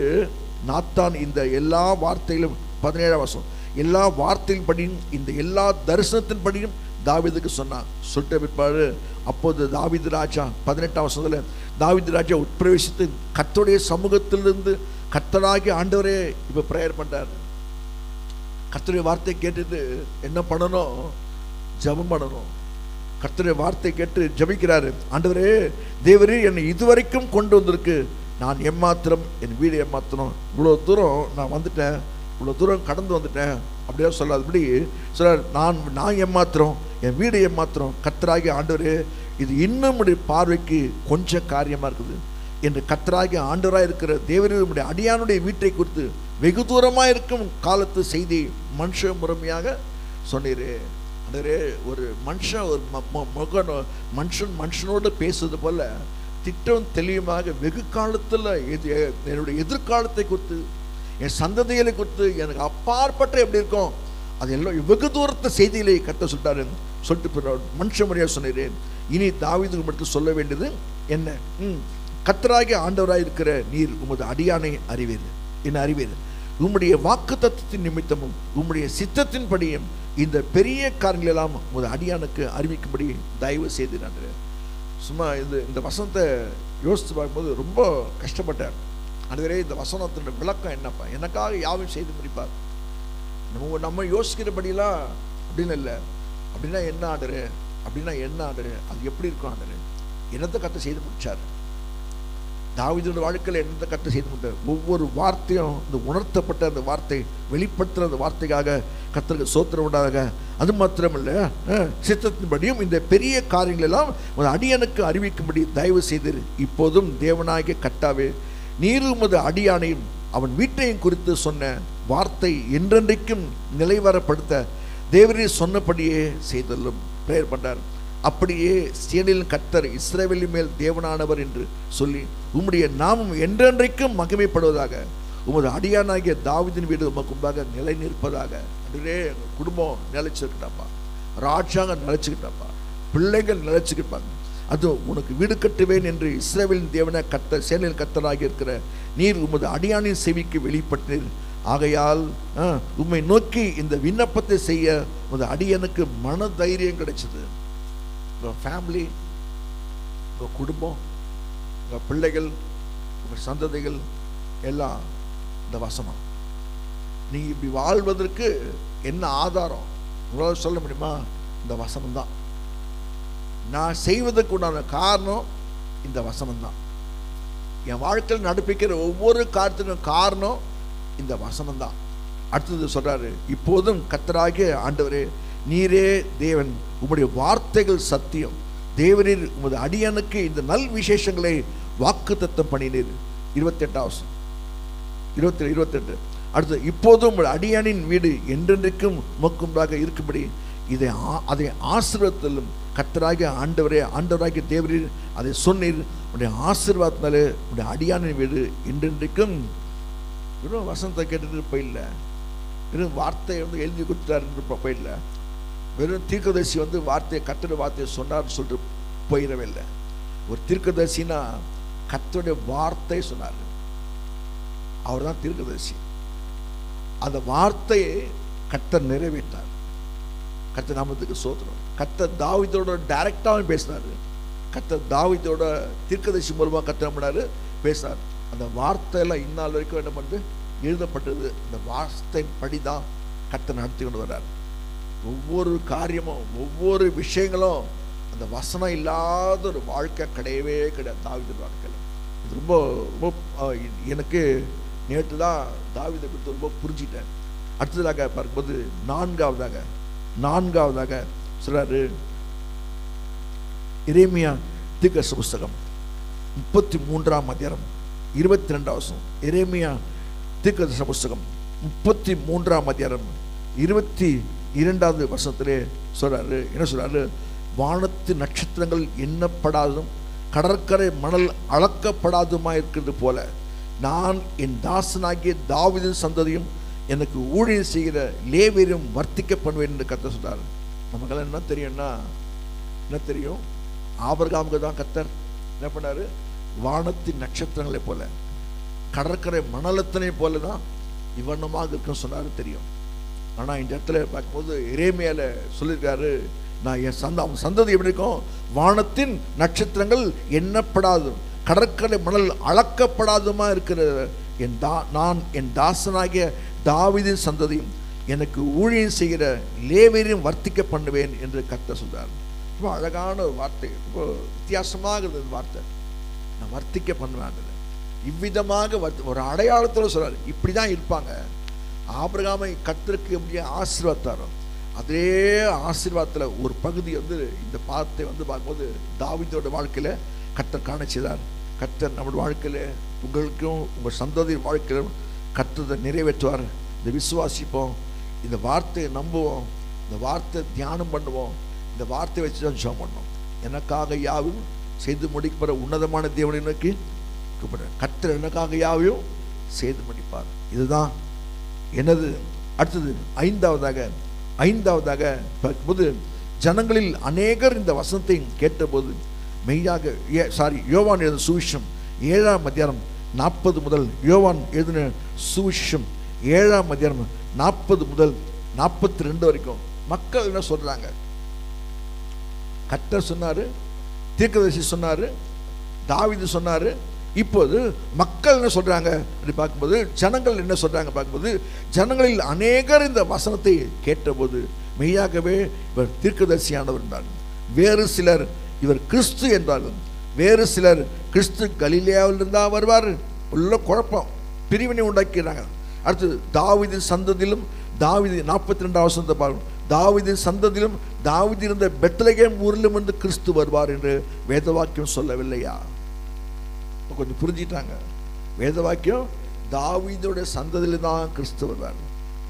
நாத்தான் இந்த எல்லா வார்த்தையிலும் 17ஆம் வசனம், எல்லா வார்த்தையின் படியும் இந்த எல்லா தரிசனத்தின் படியும் தாவீதுக்கு சொன்னான். சொல்லிட்ட பிற்பாடு அப்போது தாவீது ராஜா 18ஆம் வசனத்தில் தாவீது ராஜா உட்பிரவேசித்து கர்த்தருடைய சமூகத்திலிருந்து கர்த்தராகிய ஆண்டவரே இப்போ ப்ரேயர் பண்ணுறாரு. கர்த்தருடைய வார்த்தை கேட்டுட்டு என்ன பண்ணணும்? ஜெபம் பண்ணணும். கர்த்தருடைய வார்த்தை கேட்டு ஜெபிக்கிறாரு. ஆண்டவரே தேவரே என்னை இதுவரைக்கும் கொண்டு வந்திருக்கு, நான் எம்மாத்திரம், என் வீடு எம்மாத்திரம், இவ்வளோ தூரம் நான் வந்துட்டேன், இவ்வளோ தூரம் கடந்து வந்துட்டேன் அப்படியே சொல்லாதபடி சொல்றார். நான் எம்மாத்திரம், என் வீடு எம்மாத்திரம், கர்த்தராகிய ஆண்டவரே இது இன்னும் பார்வைக்கு கொஞ்சம் காரியமாக இருக்குது என்று கர்த்தராகிய ஆண்டவராக இருக்கிற தேவனுடைய அடியானுடைய வீட்டை குறித்து வெகு தூரமாக இருக்கும் காலத்து செய்தி மனுஷ முறைமையாக சொன்னீரே. ஆண்டவரே ஒரு மனுஷன் ஒரு மனுஷனோடு பேசுவது போல திட்டம் தெளிவுமாக வெகு காலத்தில் என்னுடைய எதிர்காலத்தை குறித்து, என் சந்ததிகளை குறித்து, எனக்கு அப்பாற்பட்ட எப்படி இருக்கும் அது எல்லாம் வெகு தூரத்தை செய்திகளை கர்த்தர் சொல்லிட்டாரு. சொல்லிட்டு மனுஷ முறையாக சொன்னேன். இனி தாவீது மட்டும் சொல்ல வேண்டியது என்ன? கர்த்தராகிய ஆண்டவராக இருக்கிற நீர் உமது அடியானை அறிவீர், என்ன அறிவீர், உம்முடைய வாக்கு தத்துவத்தின் நிமித்தமும் உம்முடைய சித்தத்தின்படியும் இந்த பெரிய காரியங்கள் எல்லாம் உமது அடியானுக்கு அறிவிக்கும்படி தயவு செய்து. சும்மா இந்த வசனத்தை யோசித்து பார்க்கும்போது ரொம்ப கஷ்டப்பட்டேன். ஆண்டவரே இந்த வசனத்தினுடைய விளக்கம் என்னப்பா, எனக்காக யாவும் செய்து முடிப்பார். நம்ம யோசிக்கிறபடியெல்லாம் அப்படின்னு இல்லை. அப்படின்னா என்ன ஆண்டரு, அப்படின்னா என்ன ஆண்டரு, அது எப்படி இருக்கும் ஆண்டரு, என்னத்தை கர்த்தர் செய்து முடிச்சார், தாவீதுடைய வாழ்க்கையில் என்னத்தை கர்த்தர் செய்து முடித்தார். ஒவ்வொரு வார்த்தையும் இந்த உணர்த்தப்பட்ட அந்த வார்த்தை வெளிப்படுத்துகிற அந்த வார்த்தைக்காக கர்த்தருக்கு ஸ்தோத்திரம் உண்டாக. அது மாத்திரமல்ல, சித்தத்தின்படியும் இந்த பெரிய காரியங்கள் எல்லாம் அடியானுக்கு அறிவிக்கும்படி தயவு செய்து இப்போதும் தேவனாகிய கர்த்தாவே நீர் உமது அடியானையும் அவன் வீட்டையும் குறித்து சொன்ன வார்த்தை என்றென்றைக்கும் நிலைவரப்படுத்த தேவரீர் சொன்னபடியே செய்தலும் பிரேயர் பண்ணார். அப்படியே சேனையின் கர்த்தர் இஸ்ரவேலின் மேல் தேவனானவர் என்று சொல்லி உம்முடைய நாமம் என்றென்றைக்கும் மகிமைப்படுவதாக. உமது அடியானாகிய தாவீதின் வீடு உமக்கு முன்பாக நிலை நிற்பதாக. அதுவே குடும்பம் நிலைச்சுக்கிட்டாப்பா, ராஜாங்க நிலைச்சுக்கிட்டாப்பா, பிள்ளைகள் நிலைச்சுக்கிட்டாங்க. அது உனக்கு வீடு கட்டுவேன் என்று இஸ்ரவேலின் தேவன கர்த்தர் சேனையின் கர்த்தராக இருக்கிற நீர் உமது அடியானின் செவிக்கு வெளிப்பட்டீர். ஆகையால் உம்மை நோக்கி இந்த விண்ணப்பத்தை செய்ய உமது அடியனுக்கு மன தைரியம் கிடைச்சது. உங்கள் ஃபேமிலி, உங்கள் குடும்பம், உங்கள் பிள்ளைகள், உங்கள் சந்ததிகள் எல்லாம் இந்த வசனம். நீ இப்படி வாழ்வதற்கு என்ன ஆதாரம் உங்களால் சொல்ல முடியுமா? இந்த வசனம் தான். நான் செய்வதற்கு உண்டான காரணம் இந்த வசனம் தான். என் வாழ்க்கையில் நடப்பிக்கிற ஒவ்வொரு காரியத்துக்கும் காரணம் இந்த வசனம் தான். அடுத்தது சொல்றாரு, இப்போதும் கர்த்தராகிய ஆண்டவரே நீரே தேவன், உம்முடைய வார்த்தைகள் சத்தியம். தேவரீர் உமது அடியானுக்கு இந்த நல் விசேஷங்களை வாக்குத்தத்தம் பண்ணினீர். 28. அடுத்து, இப்போதும் உங்கள் அடியானின் வீடு என்றென்றைக்கும் உமக்கும்பாக இருக்கும்படி அதை ஆசீர்வாதத்திலும் கர்த்தராகிய ஆண்டவராகிய தேவரீர் அதை சொன்னீர். உடைய ஆசீர்வாதத்தினாலே உடைய அடியானின் வீடு என்றென்றைக்கும். வெறும் வசனத்தை கேட்டுட்டு போயிடல, வெறும் வார்த்தையை எழுதி கொடுத்தாருன்னு போயிடல, வெறும் தீர்க்கதரிசி வார்த்தையை கர்த்தருடைய வார்த்தையை சொன்னார்னு சொல்லிட்டு போயிடவே இல்லை. ஒரு தீர்க்கதரிசினா கர்த்தருடைய வார்த்தை சொன்னார், அவர் தான் தீர்க்கதரிசி. அந்த வார்த்தையை கர்த்தர் நிறைவேற்றார். கர்த்தர் நாமத்துக்கு ஸ்தோத்திரம். கர்த்தர் தாவீதோட டைரக்டாக பேசினார். கர்த்தர் தாவீதோட தீர்க்கதரிசி மூலமாக கர்த்தர் பண்ணாரு, பேசினார். அந்த வார்த்தையெல்லாம் இந்நாள் வரைக்கும் என்ன பண்ணுது, எழுதப்பட்டது. அந்த வார்த்தையின் படி தான் கர்த்தர் நடத்தி கொண்டு வர்றார். ஒவ்வொரு காரியமும் ஒவ்வொரு விஷயங்களும் அந்த வசனம் இல்லாத ஒரு வாழ்க்கை கிடையவே கிடையாது தாவீது வாழ்க்கையில். இது ரொம்ப ரொம்ப எனக்கு நேற்று தான் தாவீதை பற்றி ரொம்ப புரிஞ்சிட்டேன். அடுத்ததாக பார்க்கும்போது நான்காவதாக சொல்றாரு, எரேமியா தீர்க்கதரிசி புஸ்தகம் 33ஆம் அதிகாரம் 22வது வசனம். எரேமியா தீர்க்கதரிசி புஸ்தகம் 33ஆம் அதிகாரம் 22வது வசனத்திலே சொல்றாரு, என்ன சொல்றாரு, வானத்து நட்சத்திரங்கள் எண்ணப்படாதும் கடற்கரை மணல் அளக்கப்படாதுமா இருக்கிறது போல நான் என் தாசனாகிய தாவீதின் சந்ததியும் எனக்கு ஊழியம் செய்கிற லேவியரும் வர்த்திக்க பண்ணுவேன் என்று கர்த்தர் சொல்றாரு. நமக்கெல்லாம் என்ன தெரியும், ஆபிரகாமுக்கு தான் கர்த்தர் என்ன பண்ணாரு, வானத்தின் நட்சத்திரங்களை போல கடற்கரை மணலத்தனை போல தான் இவண்ணமாக இருக்குன்னு சொன்னாரு தெரியும். ஆனால் இந்த இடத்துல பார்க்கும்போது எரேமியால சொல்லியிருக்காரு, நான் என் சந்ததி எப்படி இருக்கும், வானத்தின் நட்சத்திரங்கள் எண்ணப்படாது கடற்கரை மணல் அளக்கப்படாதுமா இருக்கிற நான் என் தாசனாகிய தாவீதின் சந்ததியும் எனக்கு ஊழியம் செய்கிற லேவியரையும் வர்த்திக்க பண்ணுவேன் என்று கர்த்தர் சொல்றார். ரொம்ப அழகான ஒரு வார்த்தை, ரொம்ப வித்தியாசமாக இருந்தது வார்த்தை. நான் வர்த்திக்க பண்ணுவேன் இவ்விதமாக ஒரு அடையாளத்தில் சொல்றாரு. இப்படி தான் இருப்பாங்க. ஆபிரகாமை கர்த்தருக்கு எப்படி ஆசீர்வாதத்தாரோ அதே ஆசீர்வாதத்தில் ஒரு பகுதி இந்த பாதத்தை பார்க்கும்போது தாவீதோட வாழ்க்கையில் கர்த்தர் காண செய்தார். கர்த்தர் நம்முடைய வாழ்க்கையில் உங்களுக்கும் உங்கள் சந்ததி வாழ்க்கையிலும் கர்த்தரை நிறைவேற்றுவார். இந்த விசுவாசிப்போம், இந்த வார்த்தையை நம்புவோம், இந்த வார்த்தை தியானம் பண்ணுவோம், இந்த வார்த்தையை வச்சு தான் ஜெபம் பண்ணோம். எனக்காக யாவும் செய்து முடிக்கிற உன்னதமான தேவனை நோக்கி கூப்பிடுறேன். கர்த்தர் எனக்காக யாவையும் செய்து முடிப்பார். இதுதான் எனது. அடுத்தது ஐந்தாவதாக பார்க்கும்போது ஜனங்களில் அநேகர் இந்த வசனத்தை கேட்டபோது மெய்யாக யோவான் எழுதின சுவிசேஷம் 7ஆம் அதிகாரம் 40 முதல் யோவான் எழுதின சுவிசேஷம் 7ஆம் அதிகாரம் 40 முதல் 42 வரைக்கும் மக்கள் என்ன சொல்றாங்க, கர்த்தர் சொன்னாரு, தீர்க்கதரிசி சொன்னாரு, தாவீது சொன்னாரு. இப்போது மக்கள் என்ன சொல்றாங்க அப்படி பார்க்கும்போது, ஜனங்கள் என்ன சொல்றாங்க பார்க்கும்போது, ஜனங்களில் அநேகர் இந்த வசனத்தை கேட்டபோது மெய்யாகவே இவர் தீர்க்கதரிசியானவர் என்றார்கள். வேறு சிலர் இவர் கிறிஸ்து என்றார்கள். வேறு சிலர் கிறிஸ்து கலிலேயாவில் இருந்தா வருவார். உள்ள குழப்பம், பிரிவினை உண்டாக்கிறாங்க. அடுத்து தாவீதின் சந்ததியிலும் தாவீது 42ஆம் வசனத்தை பாருங்கள், தாவீதின் சந்ததியிலும் தாவீது இருந்த பெத்லகேம் ஊரிலும் வந்து கிறிஸ்து வருவார் என்று வேத வாக்கியம் சொல்லவில்லையா? கொஞ்சம் புரிஞ்சிட்டாங்க. வேத வாக்கியம் தாவீதோட சந்ததியில தான் கிறிஸ்து வருவார்.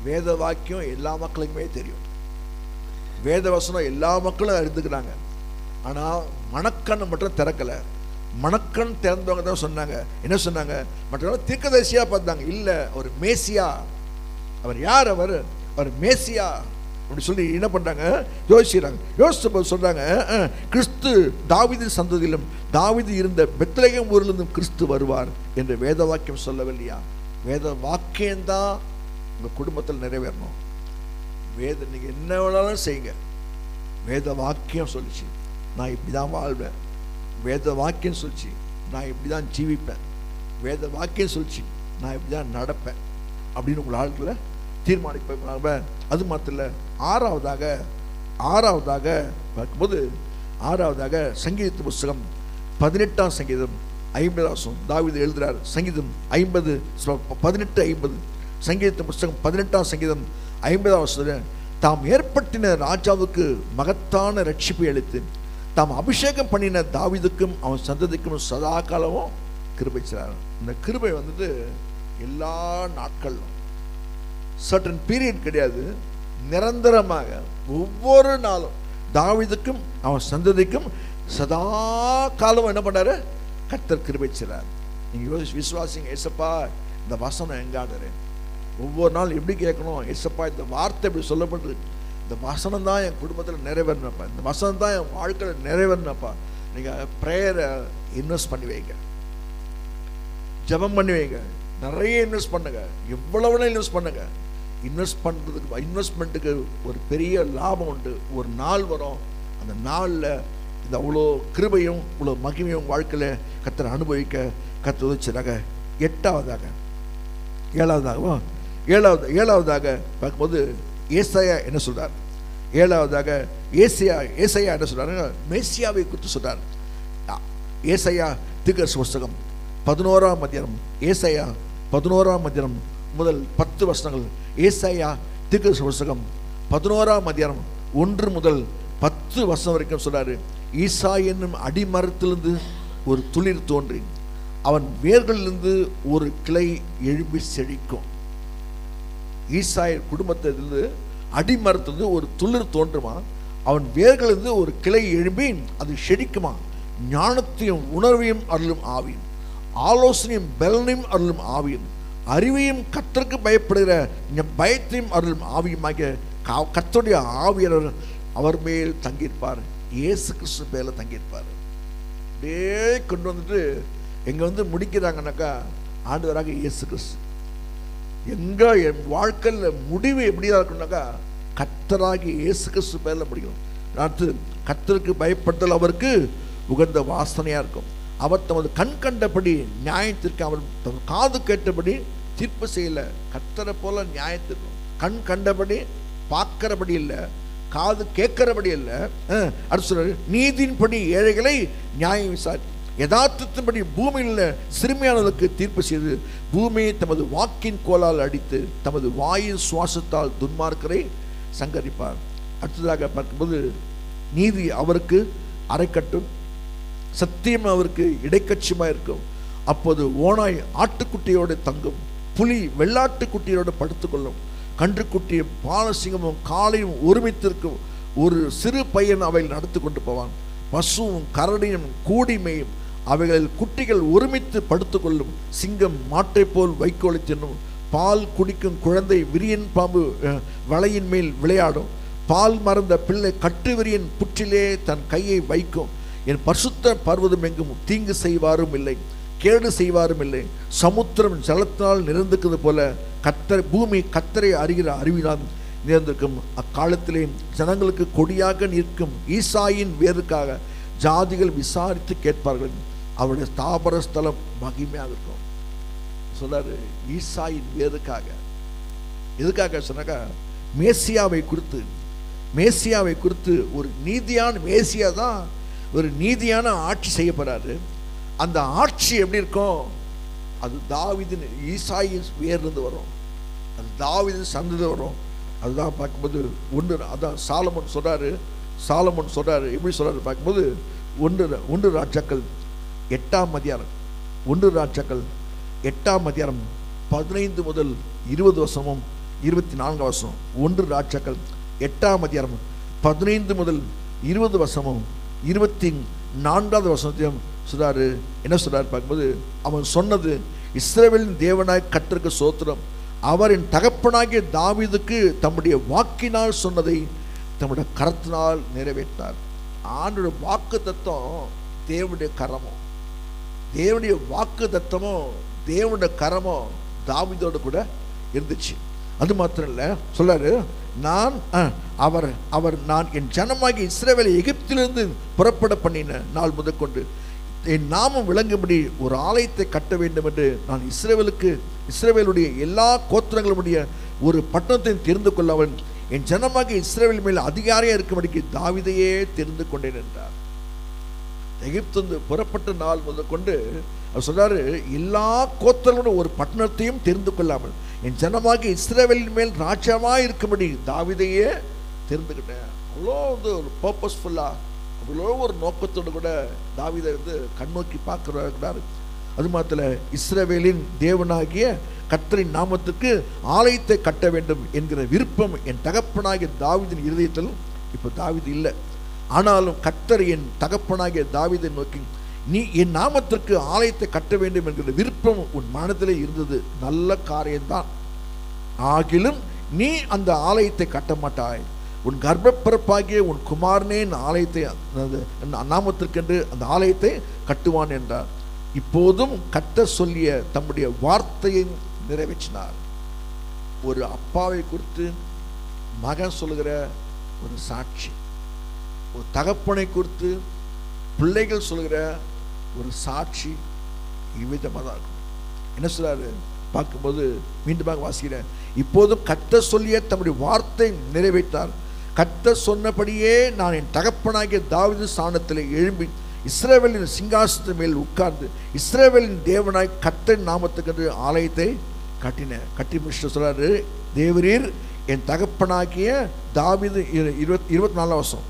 வேத வாக்கியம் எல்லா மக்களுக்குமே தெரியும். வேத வசனம் எல்லா மக்களும் அறிந்துக்கிறாங்க. ஆனால் மனக்கண் மட்டும் திறக்கலை. மனக்கண் திறந்தவங்க தான் சொன்னாங்க. என்ன சொன்னாங்க? மற்றவங்க தீர்க்கதரிசியா பார்த்தாங்க. இல்லை, அவர் மேசியா. அவர் யார்? அவர் மேசியா. அப்படி சொல்லி என்ன பண்றாங்க, யோசிச்சு சொல்றாங்க, கிறிஸ்து தாவீது சந்ததியிலும் தாவீது இருந்த பெத்லகேம் ஊரிலிருந்தும் கிறிஸ்து வருவார் என்று வேத வாக்கியம் சொல்லவில்லையா? வேத வாக்கியம்தான் உங்க குடும்பத்தில் நிறைவேறணும். வேத நீங்க என்ன வேணாலும் செய்யுங்க, வேத வாக்கியம் சொல்லிச்சு நான் இப்படிதான் வாழ்வேன், வேத வாக்கியம் சொல்லிச்சு நான் இப்படிதான் ஜீவிப்பேன், வேத வாக்கியம் சொல்லிச்சு நான் இப்படிதான் நடப்பேன் அப்படின்னு உங்கள் ஆட்களை தீர்மானிப்பேன். அது மாத்திரம் இல்லை, ஆறாவதாக பார்க்கும்போது சங்கீத புஸ்தகம் 18ஆம் சங்கீதம் 50 தாவீது எழுதுகிறார். சங்கீதம் 18:50 சங்கீத புஸ்தகம் 18ஆம் சங்கீதம் 50 தாம் ஏற்பட்டின ராஜாவுக்கு மகத்தான ரட்சிப்பை அளித்து தாம் அபிஷேகம் பண்ணின தாவீதுக்கும் அவன் சந்ததிக்கும் சதா காலமும் கிருபை செய்கிறார். இந்த கிருபை எல்லா நாட்களும் சர்டன் பீரியட் கிடையாது, நிரந்தரமாக ஒவ்வொரு நாளும் தாவீதுக்கும் அவன் சந்ததிக்கும் சதா காலம் என்ன பண்ணாரு, கர்த்தர் கிருபை செய்கிறார். நீங்க விசுவாசிங்க, ஏசப்பா இந்த வசனம் எங்காடுறேன், ஒவ்வொரு நாள் எப்படி கேட்கணும், ஏசப்பா இந்த வார்த்தை எப்படி சொல்லப்படுது, இந்த வசனம் தான் என் குடும்பத்தில் நிறைவேறினப்பா, இந்த வசனம் தான் என் வாழ்க்கையில் நிறைவேறினப்பா. நீங்கள் ப்ரேயரை இன்வெஸ்ட் பண்ணி வைங்க, ஜெபம் பண்ணி வைங்க, நிறைய இன்வெஸ்ட் பண்ணுங்க, எவ்வளவு இன்வெஸ்ட் பண்ணுங்க. இன்வெஸ்ட்மெண்ட்டுக்கு ஒரு பெரிய லாபம் உண்டு. ஒரு நாள் வரும், அந்த நாளில் இந்த அவ்வளோ கிருபையும் இவ்வளோ மகிமையும் வாழ்க்கையில் கர்த்தரை அனுபவிக்க கர்த்தர் உதவிச்சாங்க. ஏழாவதாக பார்க்கும்போது ஏசாயா என்ன சொல்றார், ஏசாயா என்ன சொல்றாரு, மேசியாவை குறித்து சொல்றார். ஏசாயா தீர்க்கதரிசி புஸ்தகம் 11ஆம் அதிகாரம், ஏசாயா 11ஆம் அதிகாரம் முதல் 10 வசனங்கள். ஏசாயா தீர்க்கதரிசி புஸ்தகம் 11ஆம் அதிகாரம் 1 முதல் 10 வசனம் வரைக்கும் சொல்றாரு. ஈசா என்னும் அடிமரத்திலிருந்து ஒரு துளிர் தோன்றி அவன் வேர்களிலிருந்து ஒரு கிளை எழும்பி செழிக்கும். ஈசாய் குடும்பத்திலிருந்து அடிமரத்திலிருந்து ஒரு துளிர் தோன்றுமா, அவன் வேர்களிலிருந்து ஒரு கிளை எழும்பி அது செழிக்குமா. ஞானத்தையும் உணர்வையும் அருளும் ஆவியும், ஆலோசனையும் பலனையும் அருளும் ஆவியும், அறிவையும் கர்த்தருக்கு பயப்படுகிற பயத்தையும் அருளும் ஆவியுமாக கர்த்தருடைய ஆவியர் அவர் மேல் தங்கியிருப்பார். இயேசு கிறிஸ்து மேல தங்கியிருப்பார். அப்படியே கொண்டு வந்துட்டு எங்க முடிக்கிறாங்கன்னாக்கா ஆண்டவராக இயேசு கிறிஸ்து. எங்க என் வாழ்க்கையில் முடிவு எப்படியா இருக்குன்னாக்கா கர்த்தராகி இயேசு கிறிஸ்து மேல முடியும். அடுத்து கர்த்தருக்கு பயப்படுதல் அவருக்கு உகந்த வாசனையா இருக்கும். அவர் தமது கண் கண்டபடி நியாயத்திற்கு, அவர் தமது காது கேட்டபடி தீர்ப்பு செய்யல. கர்த்தரை போல நியாயத்திற்கும் கண் கண்டபடி பார்க்கிறபடி இல்லை, காது கேட்கிறபடி இல்லை. அடுத்து சொல்றாரு, நீதியின்படி ஏழைகளை நியாயம் விசாரி, யதார்த்தத்தின்படி பூமியில் சிறுமியானவர்களுக்கு தீர்ப்பு செய்து பூமியை தமது வாக்கின் கோலால் அடித்து தமது வாயின் சுவாசத்தால் துன்மார்க்கரை சங்கரிப்பார். அடுத்ததாக பார்க்கும்போது நீதி அவருக்கு அரைக்கட்டும், சத்தியம் அவருக்கு இடைக்கட்சியமாக இருக்கும். அப்போது ஓனாய் ஆட்டுக்குட்டியோடு தங்கும், புலி வெள்ளாட்டுக்குட்டியோடு படுத்துக்கொள்ளும், கன்றுக்குட்டியை பாலசிங்கமும் காளையும் ஒருமித்திருக்கும். ஒரு சிறு பையன் அவைகள் நடத்து கொண்டு போவான். பசுவும் கரடியும் கூடிமையும் அவைகளில் குட்டிகள் ஒருமித்து படுத்துக்கொள்ளும். சிங்கம் மாட்டை போல் வைக்கோலை தின்னும். பால் குடிக்கும் குழந்தை விரியன் பாம்பு வலையின் மேல் விளையாடும். பால் மறந்த பிள்ளை கட்டு விரியன் புற்றிலே தன் கையை வைக்கும். என் பரிசுத்த பர்வதம் எங்கும் தீங்கு செய்வாரும் இல்லை, கேடு செய்வாரும் இல்லை. சமுத்திரம் ஜலத்தினால் நிறைந்திருக்கிறது போல பூமி கர்த்தரை அறிகிற அறிவினால் நிறைந்திருக்கும். அக்காலத்திலே ஜனங்களுக்கு கொடியாக நிற்கும் ஈசாயின் வேருக்காக ஜாதிகள் விசாரித்து கேட்பார்கள். அவருடைய ஸ்தாபர ஸ்தலம் மகிமையாக இருக்கும். சொல்றாரு ஈசாயின் வேருக்காக. எதுக்காக சொன்னாக்கா மேசியாவை குறித்து ஒரு நீதியான மேசியா தான் ஒரு நீதியான ஆட்சி செய்ய போறாரு. அந்த ஆட்சி எப்படி இருக்கும், அது தாவீதின் ஈசாயின் வேர்லேருந்து வரும், அது தாவீதின் சந்ததி வரும். அதுதான் பார்க்கும்போது அதான் சாலமோன் சொல்றாரு எப்படி சொல்றாரு பார்க்கும்போது 1 ராஜாக்கள் 8ஆம் அதிகாரம் 15 முதல் 20 வசனமும் 24 வசனம். 1 ராஜாக்கள் 8ஆம் அதிகாரம் 15 முதல் 20 வசனமும் 24வது வசனத்தையும் சொல்றாரு. என்ன சொல்றாரு பார்க்கும்போது, அவன் சொன்னது, இஸ்ரவேலின் தேவனாய் கர்த்தருக்கு ஸ்தோத்திரம், அவரின் தகப்பனாகிய தாவீதுக்கு தம்முடைய வாக்கினால் சொன்னதை தம்முடைய கரத்தினால் நிறைவேற்றார். ஆண்டோட வாக்கு தத்துவம் தேவனுடைய கரமோ, தேவனுடைய வாக்கு தத்துவமும் தேவனுடைய கரமோ தாவீதோடு கூட இருந்துச்சு. அது மாத்திரம் இல்லை, சொல்றாரு, நான் நான் என் ஜனமாகி இஸ்ரவேலை எகிப்திலிருந்து புறப்பட பண்ணின நாள் முதற்கொண்டு என் நாமம் விளங்கும்படி ஒரு ஆலயத்தை கட்ட வேண்டும் என்று நான் இஸ்ரவேலுடைய எல்லா கோத்திரங்களுடைய ஒரு பட்டணத்தை தெரிந்து கொள்ளவன் என் ஜனமாகி இஸ்ரவேல் மேல் அதிகாரியாக இருக்கும்படிக்கு தாவீதையே தெரிந்து கொண்டேன் என்றார். எகிப்து புறப்பட்ட நாள் முதற்கொண்டு அவர் சொல்றாரு, எல்லா கோத்திரங்களுடைய ஒரு பட்டணத்தையும் தெரிந்து கொள்ளாமல் என் ஜனமாகி இஸ்ரவேலின் மேல் ராஜாவாக இருக்கும்படி தாவீதையே தெரிந்துக்கிட்டேன். அவ்வளோ ஒரு பர்பஸ்ஃபுல்லா, அவ்வளோ ஒரு நோக்கத்தோடு கூட தாவீதை கண்ணோக்கி பார்க்கிறார். அது மாத்திர இஸ்ரவேலின் தேவனாகிய கர்த்தரின் நாமத்துக்கு ஆலயத்தை கட்ட வேண்டும் என்கிற விருப்பம் என் தகப்பனாகிய தாவீதின் இருதயத்தில் இப்போ தாவீது இல்லை. ஆனாலும் கர்த்தர் என் தகப்பனாகிய தாவீதை நோக்கி, நீ என் நாமத்திற்கு ஆலயத்தை கட்ட வேண்டும் என்கிற விருப்பம் உன் மனதிலே இருந்தது, நல்ல காரியம்தான். ஆகிலும் நீ அந்த ஆலயத்தை கட்ட மாட்டாய், உன் கர்ப்பப்பிறப்பாகிய உன் குமாரனே ஆலயத்தை நாமத்திற்கென்று அந்த ஆலயத்தை கட்டுவான் என்றார். இப்போதும் கட்ட சொல்லிய தம்முடைய வார்த்தையை நிறைவேற்றினார். ஒரு அப்பாவை குறித்து மகன் சொல்லுகிற ஒரு சாட்சி, ஒரு தகப்பனை குறித்து பிள்ளைகள் சொல்லுகிற ஒரு சாட்சி இவ்விதமாக தான் இருக்கும். என்ன சொல்றாரு பார்க்கும்போது மீண்டும் வாசிக்கிறேன். இப்போதும் கர்த்தர் சொல்லிய தம்முடைய வார்த்தை நிறைவேற்றார். கர்த்தர் சொன்னபடியே நான் என் தகப்பனாகிய தாவீது ஸ்தானத்தில் எழும்பி இஸ்ரவேலின் சிங்காசனத்தின் மேல் உட்கார்ந்து இஸ்ரவேலின் தேவனாய் கர்த்தரின் நாமத்துக்கு ஆலயத்தை கட்டினேன். கட்டி முடிச்சுட்டு சொல்றாரு, தேவரீர் என் தகப்பனாகிய தாவீது 24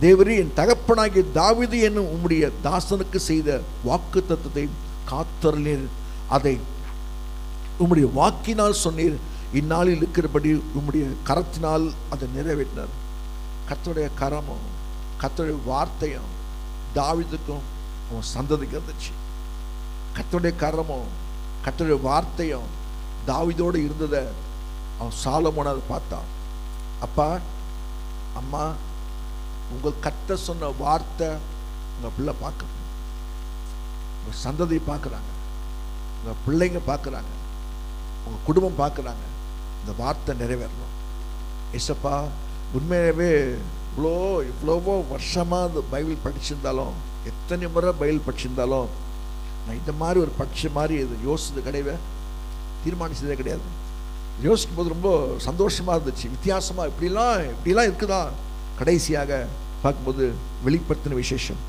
தேவரீ என் தகப்பனாகிய தாவீது என்னும் உம்முடைய தாசனுக்கு செய்த வாக்கு தத்தத்தை காத்தருளீர், அதை உம்முடைய வாக்கினால் சொன்னீர், இந்நாளில் இருக்கிறபடி உம்முடைய கரத்தினால் அதை நிறைவேற்றினார். கர்த்தருடைய கரமும் கர்த்தருடைய வார்த்தையும் தாவீதுக்கும் அவன் சந்ததிக்கு இருந்துச்சு. கர்த்தருடைய கரமும் கர்த்தருடைய வார்த்தையும் தாவீதோடு இருந்ததை அவன் சாலமோன் அதை பார்த்தான். அப்பா அம்மா, உங்கள் கர்த்தர் சொன்ன வார்த்தை உங்கள் பிள்ளை பார்க்குறாங்க, உங்கள் சந்ததி பார்க்குறாங்க, உங்கள் பிள்ளைங்க பார்க்குறாங்க, உங்கள் குடும்பம் பார்க்குறாங்க. இந்த வார்த்தை நிறைவேறணும். ஏசப்பா, உண்மையாகவே இவ்வளவோ வருஷமாக அந்த பைபிள் படிச்சிருந்தாலும், எத்தனை முறை பைபிள் படிச்சிருந்தாலும், நான் இந்த மாதிரி ஒரு படித்த மாதிரி இது யோசிச்சது கிடையவே, தீர்மானிச்சதே கிடையாது. யோசிக்கும் போது ரொம்ப சந்தோஷமாக இருந்துச்சு, வித்தியாசமாக இப்படிலாம் இருக்குதா. கடைசியாக பார்க்கும்போது வெளிப்படுத்தின விசேஷம்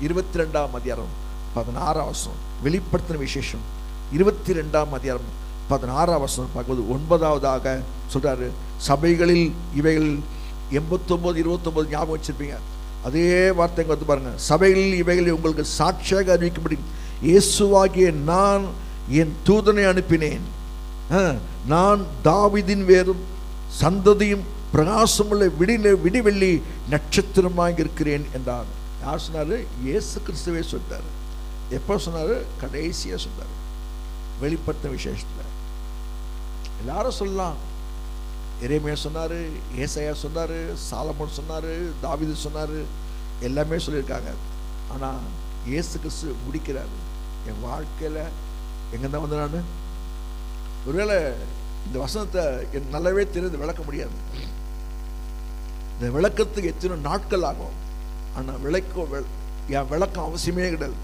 22ஆம் அதிகாரம் 16ஆம் வசனம், வெளிப்படுத்தின விசேஷம் 22ஆம் அதிகாரம் 16ஆம் வசனம் பார்க்கும்போது 9வதாக சொல்றாரு, சபைகளில் இவைகள் 89 29 ஞாபகம் வச்சிருப்பீங்க. அதே வார்த்தை வந்து பாருங்க, சபைகளில் இவைகளை உங்களுக்கு சாட்சியாக அறிவிக்கும்படி இயேசுவாகிய நான் என் தூதனை அனுப்பினேன். நான் தாவீதின் வேரும் சந்ததியும் பிரகாசமுள்ள விடிவெள்ளி நட்சத்திரமாக இருக்கிறேன் என்றார். யார் சொன்னாரு? இயேசு கிறிஸ்துவே சொன்னார். எப்போ சொன்னாரு? கடைசியாக சொன்னார், வெளிப்படுத்தின விசேஷத்தில். எல்லாரும் சொல்லலாம், எரேமியா சொன்னாரு, ஏசாயா சொன்னாரு, சாலமோன் சொன்னாரு, தாவீது சொன்னாரு, எல்லாமே சொல்லியிருக்காங்க. ஆனால் இயேசு கிறிஸ்து முடிக்கிறாரு. என் வாழ்க்கையில் எங்கேதான் வந்து நான் ஒருவேளை இந்த வசனத்தை என் நல்லாவே தெரிந்து விளக்க முடியாது. இந்த விளக்கத்துக்கு எத்தனை நாட்கள் ஆகும். ஆனால் என் விளக்கம் அவசியமே கிடையாது.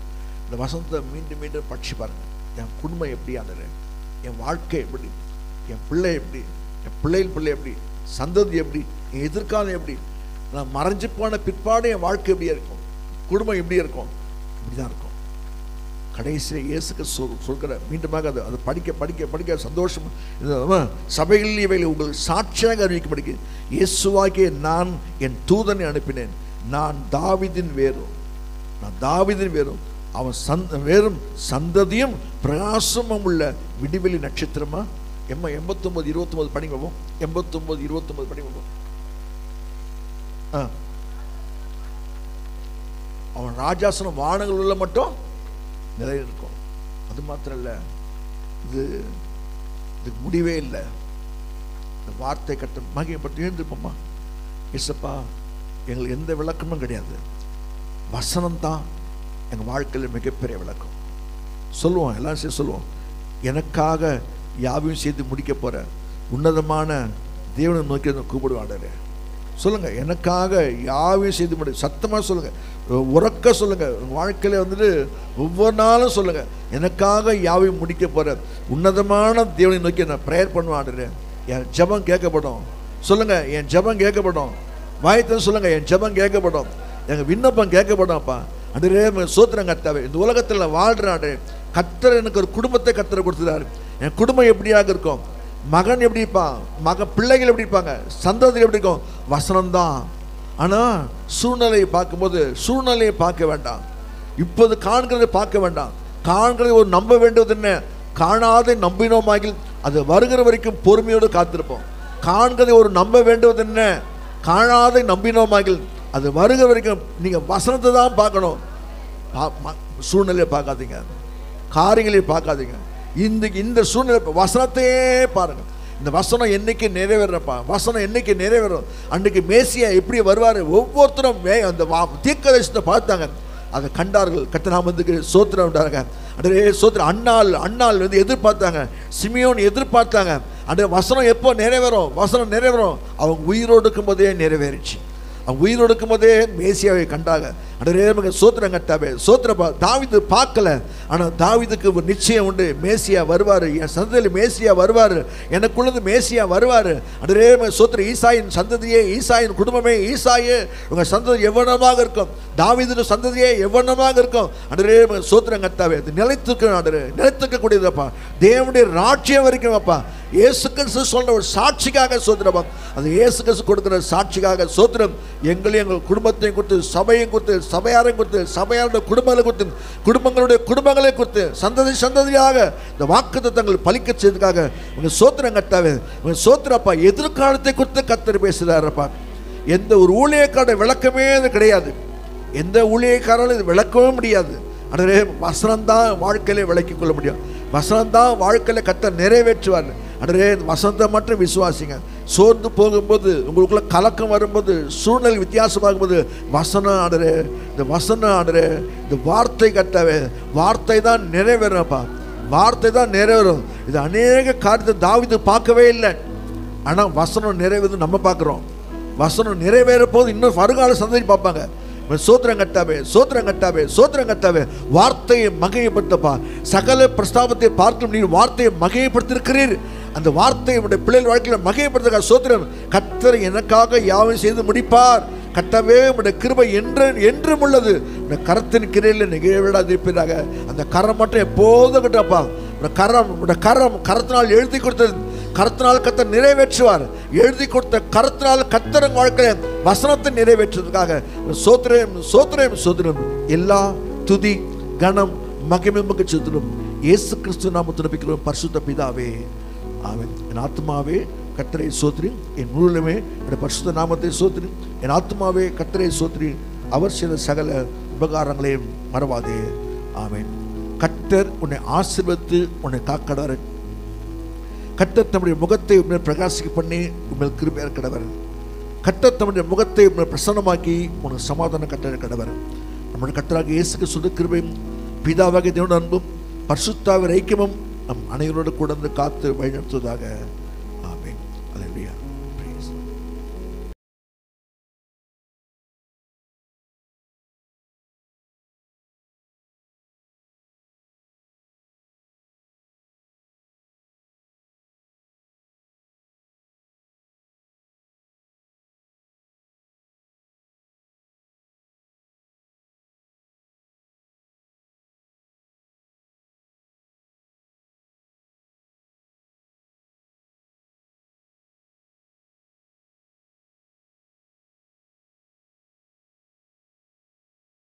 இந்த வசனத்தை மீண்டும் மீண்டும் படிச்சு பாருங்க. என் குடும்பம் எப்படி ஆனது, என் வாழ்க்கை எப்படி, என் பிள்ளை எப்படி, என் பிள்ளையின் பிள்ளை எப்படி, சந்ததி எப்படி, என் எதிர்காலம் எப்படி, நான் மறைஞ்சு போன பிற்பாடு என் வாழ்க்கை எப்படியா இருக்கும், குடும்பம் எப்படி இருக்கும், இப்படிதான் இருக்கும். கடைசியில் இயேசுக்கு சொல்கிற மீண்டுமாக அதை படிக்க படிக்க படிக்க சந்தோஷம். சபைகளில் இவைகளை உங்களுக்கு சாட்சியாக அறிவிக்கும்படிக்கு இயேசுவாகிய நான் என் தூதனை அனுப்பினேன். நான் தாவீதின் வேரும் அவன் வேறும் சந்ததியும் பிரகாசமும் உள்ள விடிவெளி நட்சத்திரமா. 89 29 படிங்க. 89 29 படிங்க. அவன் ராஜாசனம் வானங்கள் உள்ள மட்டும் நிறைய இருக்கும். அது மாத்திரம் இல்லை, இது இதுக்கு முடிவே இல்லை. இந்த வார்த்தை கட்ட மகிமைப்பட்டு எழுந்திருப்போம்மா. இயேசப்பா, எங்களுக்கு எந்த விளக்கமும் கிடையாது, வசனம் தான் எங்கள் வாழ்க்கையில் மிகப்பெரிய விளக்கம். சொல்லுவோம், எல்லாரும் சேர்ந்து சொல்லுவோம், எனக்காக யாவையும் செய்து முடிக்க போகிற உன்னதமான தேவனை நோக்கி கூப்பிடுவாடரு. சொல்லுங்க, எனக்காக யாவையும் செய்து முடி. சத்தமாக சொல்லுங்க, உறக்க சொல்லுங்க. உங்கள் வாழ்க்கையில் வந்துட்டு ஒவ்வொரு நாளும் சொல்லுங்க, எனக்காக யாவையும் முடிக்க போகிற உன்னதமான தேவனை நோக்கி நான் ப்ரேயர் பண்ணுவாடுறேன். என் ஜெபம் கேட்கப்படும். சொல்லுங்க, என் ஜெபம் கேட்கப்படும். வாயத்தை சொல்லுங்க, என் ஜெபம் கேட்கப்படும், எங்கள் விண்ணப்பம் கேட்கப்படும். அப்பா அன்றே சோத்திரம் கர்த்தாவே, இந்த உலகத்தில் வாழ்கிறாரு கர்த்தர் எனக்கு ஒரு குடும்பத்தை கர்த்தர் கொடுத்துறாரு. என் குடும்பம் எப்படியாக இருக்கும், மகன் எப்படி இருப்பான், பிள்ளைகள் எப்படி இருப்பாங்க, சந்ததி எப்படி இருக்கும், வசனம்தான். ஆனால் சூழ்நிலையை பார்க்கும்போது சூழ்நிலையை பார்க்க வேண்டாம், இப்போது காண்கிறதை பார்க்க வேண்டாம். காண்கிறதை ஒரு நம்ப வேண்டியது என்ன, காணாதை நம்பினோமாகில் அது வருகிற வரைக்கும் பொறுமையோடு காத்திருப்போம். காண்கிறதை ஒரு நம்ப வேண்டுவது என்ன, காணாதை நம்பினோமாகில் அது வருகிற வரைக்கும் நீங்கள் வசனத்தை தான் பார்க்கணும். சூழ்நிலையை பார்க்காதீங்க, காரியங்களையும் பார்க்காதீங்க. இந்த சூழ்நிலை வசனத்தையே பாருங்கள். இந்த வசனம் என்னைக்கு நிறைவேறப்பா, வசனம் என்னைக்கு நிறைவேறும், அன்றைக்கு மேசியா எப்படி வருவார். ஒவ்வொருத்தரும் அந்த தீர்க்கதரிசனத்தை பார்த்தாங்க, அதை கண்டார்கள். கர்த்தநாமத்துக்கு சோத்திரம் உண்டாங்க. அன்றே சோத்திரம். அண்ணாள் வந்து எதிர்பார்த்தாங்க, சிமியோன் எதிர்பார்த்தாங்க. அந்த வசனம் எப்போ நிறைவேறும், வசனம் நிறைவேறும். அவங்க உயிரோடு இருக்கும்போதே நிறைவேறிச்சு. அவங்க உயிரோடு இருக்கும்போதே மேசியாவை கண்டாங்க. அன்றே சோத்திரம் கட்டாவே சோத்திரப்பா. தாவீது பார்க்கல, ஆனால் தாவீதுக்கு ஒரு நிச்சயம் உண்டு, மேசியா வருவார், என் சந்ததியில் மேசியா வருவார், எனக்குள்ளது மேசியா வருவார். அன்றே சோத்திர. ஈசாயின் சந்ததியே, ஈசாயின் குடும்பமே, ஈசாயே உங்கள் சந்ததி எவ்வளமாக இருக்கும், தாவீது சந்ததியே எவ்வளமாக இருக்கும். அன்றே சோத்திரம் கட்டாவே. அது நிலைத்திருக்கக்கூடியதப்பா, தேவனுடைய ராட்சியம் வரைக்கும் அப்பா. இயேசு கிறிஸ்து சொல்ற ஒரு சாட்சிக்காக சோத்திரப்பா. அது இயேசு கிறிஸ்து கொடுக்கிற சாட்சிக்காக சோத்திரம். எங்களையும் எங்கள் குடும்பத்தையும் கொடுத்து, சபையும் கொடுத்து, சபையாரையும் கொடுத்து, சபையாருடைய குடும்பங்களை கொடுத்து, குடும்பங்களுடைய குடும்பங்களை கொடுத்து, சந்ததியாக இந்த வாக்குத்தத்தங்கள் பலிக்க செய்ததுக்காக உங்கள் சோத்திரம் கட்டாவே, உங்கள் சோத்திரப்பா. எதிர்காலத்தை கொடுத்து கர்த்தர் பேசுகிறாரப்பா. எந்த ஒரு ஊழியக்கார விளக்கமே அது கிடையாது, எந்த ஊழியக்காராலும் இது விளக்கவே முடியாது. அன்றே வசனம்தான் வாழ்க்கையிலே விளக்கிக் கொள்ள முடியும், வசனம்தான் வாழ்க்கையில் கர்த்தர் நிறைவேற்றுவார். அன்றே வசனத்தை மட்டும் விசுவாசிங்க. சோர்ந்து போகும்போது, உங்களுக்குள்ள கலக்கம் வரும்போது, சூழ்நிலை வித்தியாசமாகும் போது வசனம் ஆடுறே, இந்த வசனம் ஆடுறே, இந்த வார்த்தை கட்டாவே, வார்த்தை தான் நிறைவேறப்பா, வார்த்தை தான் நிறைவேறும். இது அநேக காரியத்தை தாவீது பார்க்கவே இல்லை, ஆனால் வசனம் நிறைவேறும் நம்ம பார்க்குறோம். வசனம் நிறைவேற போது இன்னும் வருங்கால சந்ததி பார்ப்பாங்க. சோத்திரம் கட்டாவே, சோத்திரம் கட்டாவே, சோத்திரம் கட்டாவே. வார்த்தையை மகிமைப்படுத்தப்பா. சகல பிரஸ்தாபத்தை பார்க்கும் நீர் வார்த்தையை மகிமைப்படுத்திருக்கிறீர். அந்த வார்த்தையை உடைய பிள்ளைகள் வாழ்க்கையில் மகிமைப்படுத்த சோத்திரம். கர்த்தர் எனக்காக யாவையும் செய்து முடிப்பார். கர்த்தாவே உடைய கிருபை என்றும் உள்ளது. உடைய கரத்தின் கிரையில் நிகழ்விடாதிருப்பீராக. அந்த கரம் மட்டும் எப்போதும் கட்டப்பா. கரத்தினால் எழுதி கொடுத்தது, கர்த்தரால் கர்த்தர் நிறைவேற்றுவார். எழுதி கொடுத்த கர்த்தரால் கர்த்தர் வாழ்க்கையில் வசனத்தை நிறைவேற்றுவதற்காக சோத்திரம், சோத்திரம், சோத்திரம். எல்லா துதி கனம் மகிமைக்கு சோத்திரம் இயேசு கிறிஸ்து நாமத்தில் ஜெபிக்கிறோம் பரிசுத்த பிதாவே, ஆமென். என் ஆத்துமாவே கர்த்தரை சோத்திரி, என் முழுவதுமே என்னுடைய பரிசுத்த நாமத்தை சோத்திரி. என் ஆத்துமாவே கர்த்தரை சோத்திரி, அவர் செய்த சகல உபகாரங்களையும் மறவாதே. ஆமென். கர்த்தர் உன்னை ஆசீர்வதித்து உன்னை காக்கடவர். கர்த்தர் தம்முடைய முகத்தை உண்மையில் பிரகாசிக்க பண்ணி உண்மையில் கிருபையா கடவர். கர்த்தர் தம்முடைய முகத்தை உண்மையில் பிரசன்னமாக்கி உனக்கு சமாதானம் கட்ட கடவர். நம்முடைய கர்த்தராக இயேசுக்கு சொல்ல கிருபையும் பிதாவாகிய தேவனுடைய அன்பும் பரிசுத்தாவின் ஐக்கியமும் நம் அனைவரோடு கூட காத்து வழிநடத்துவதாக.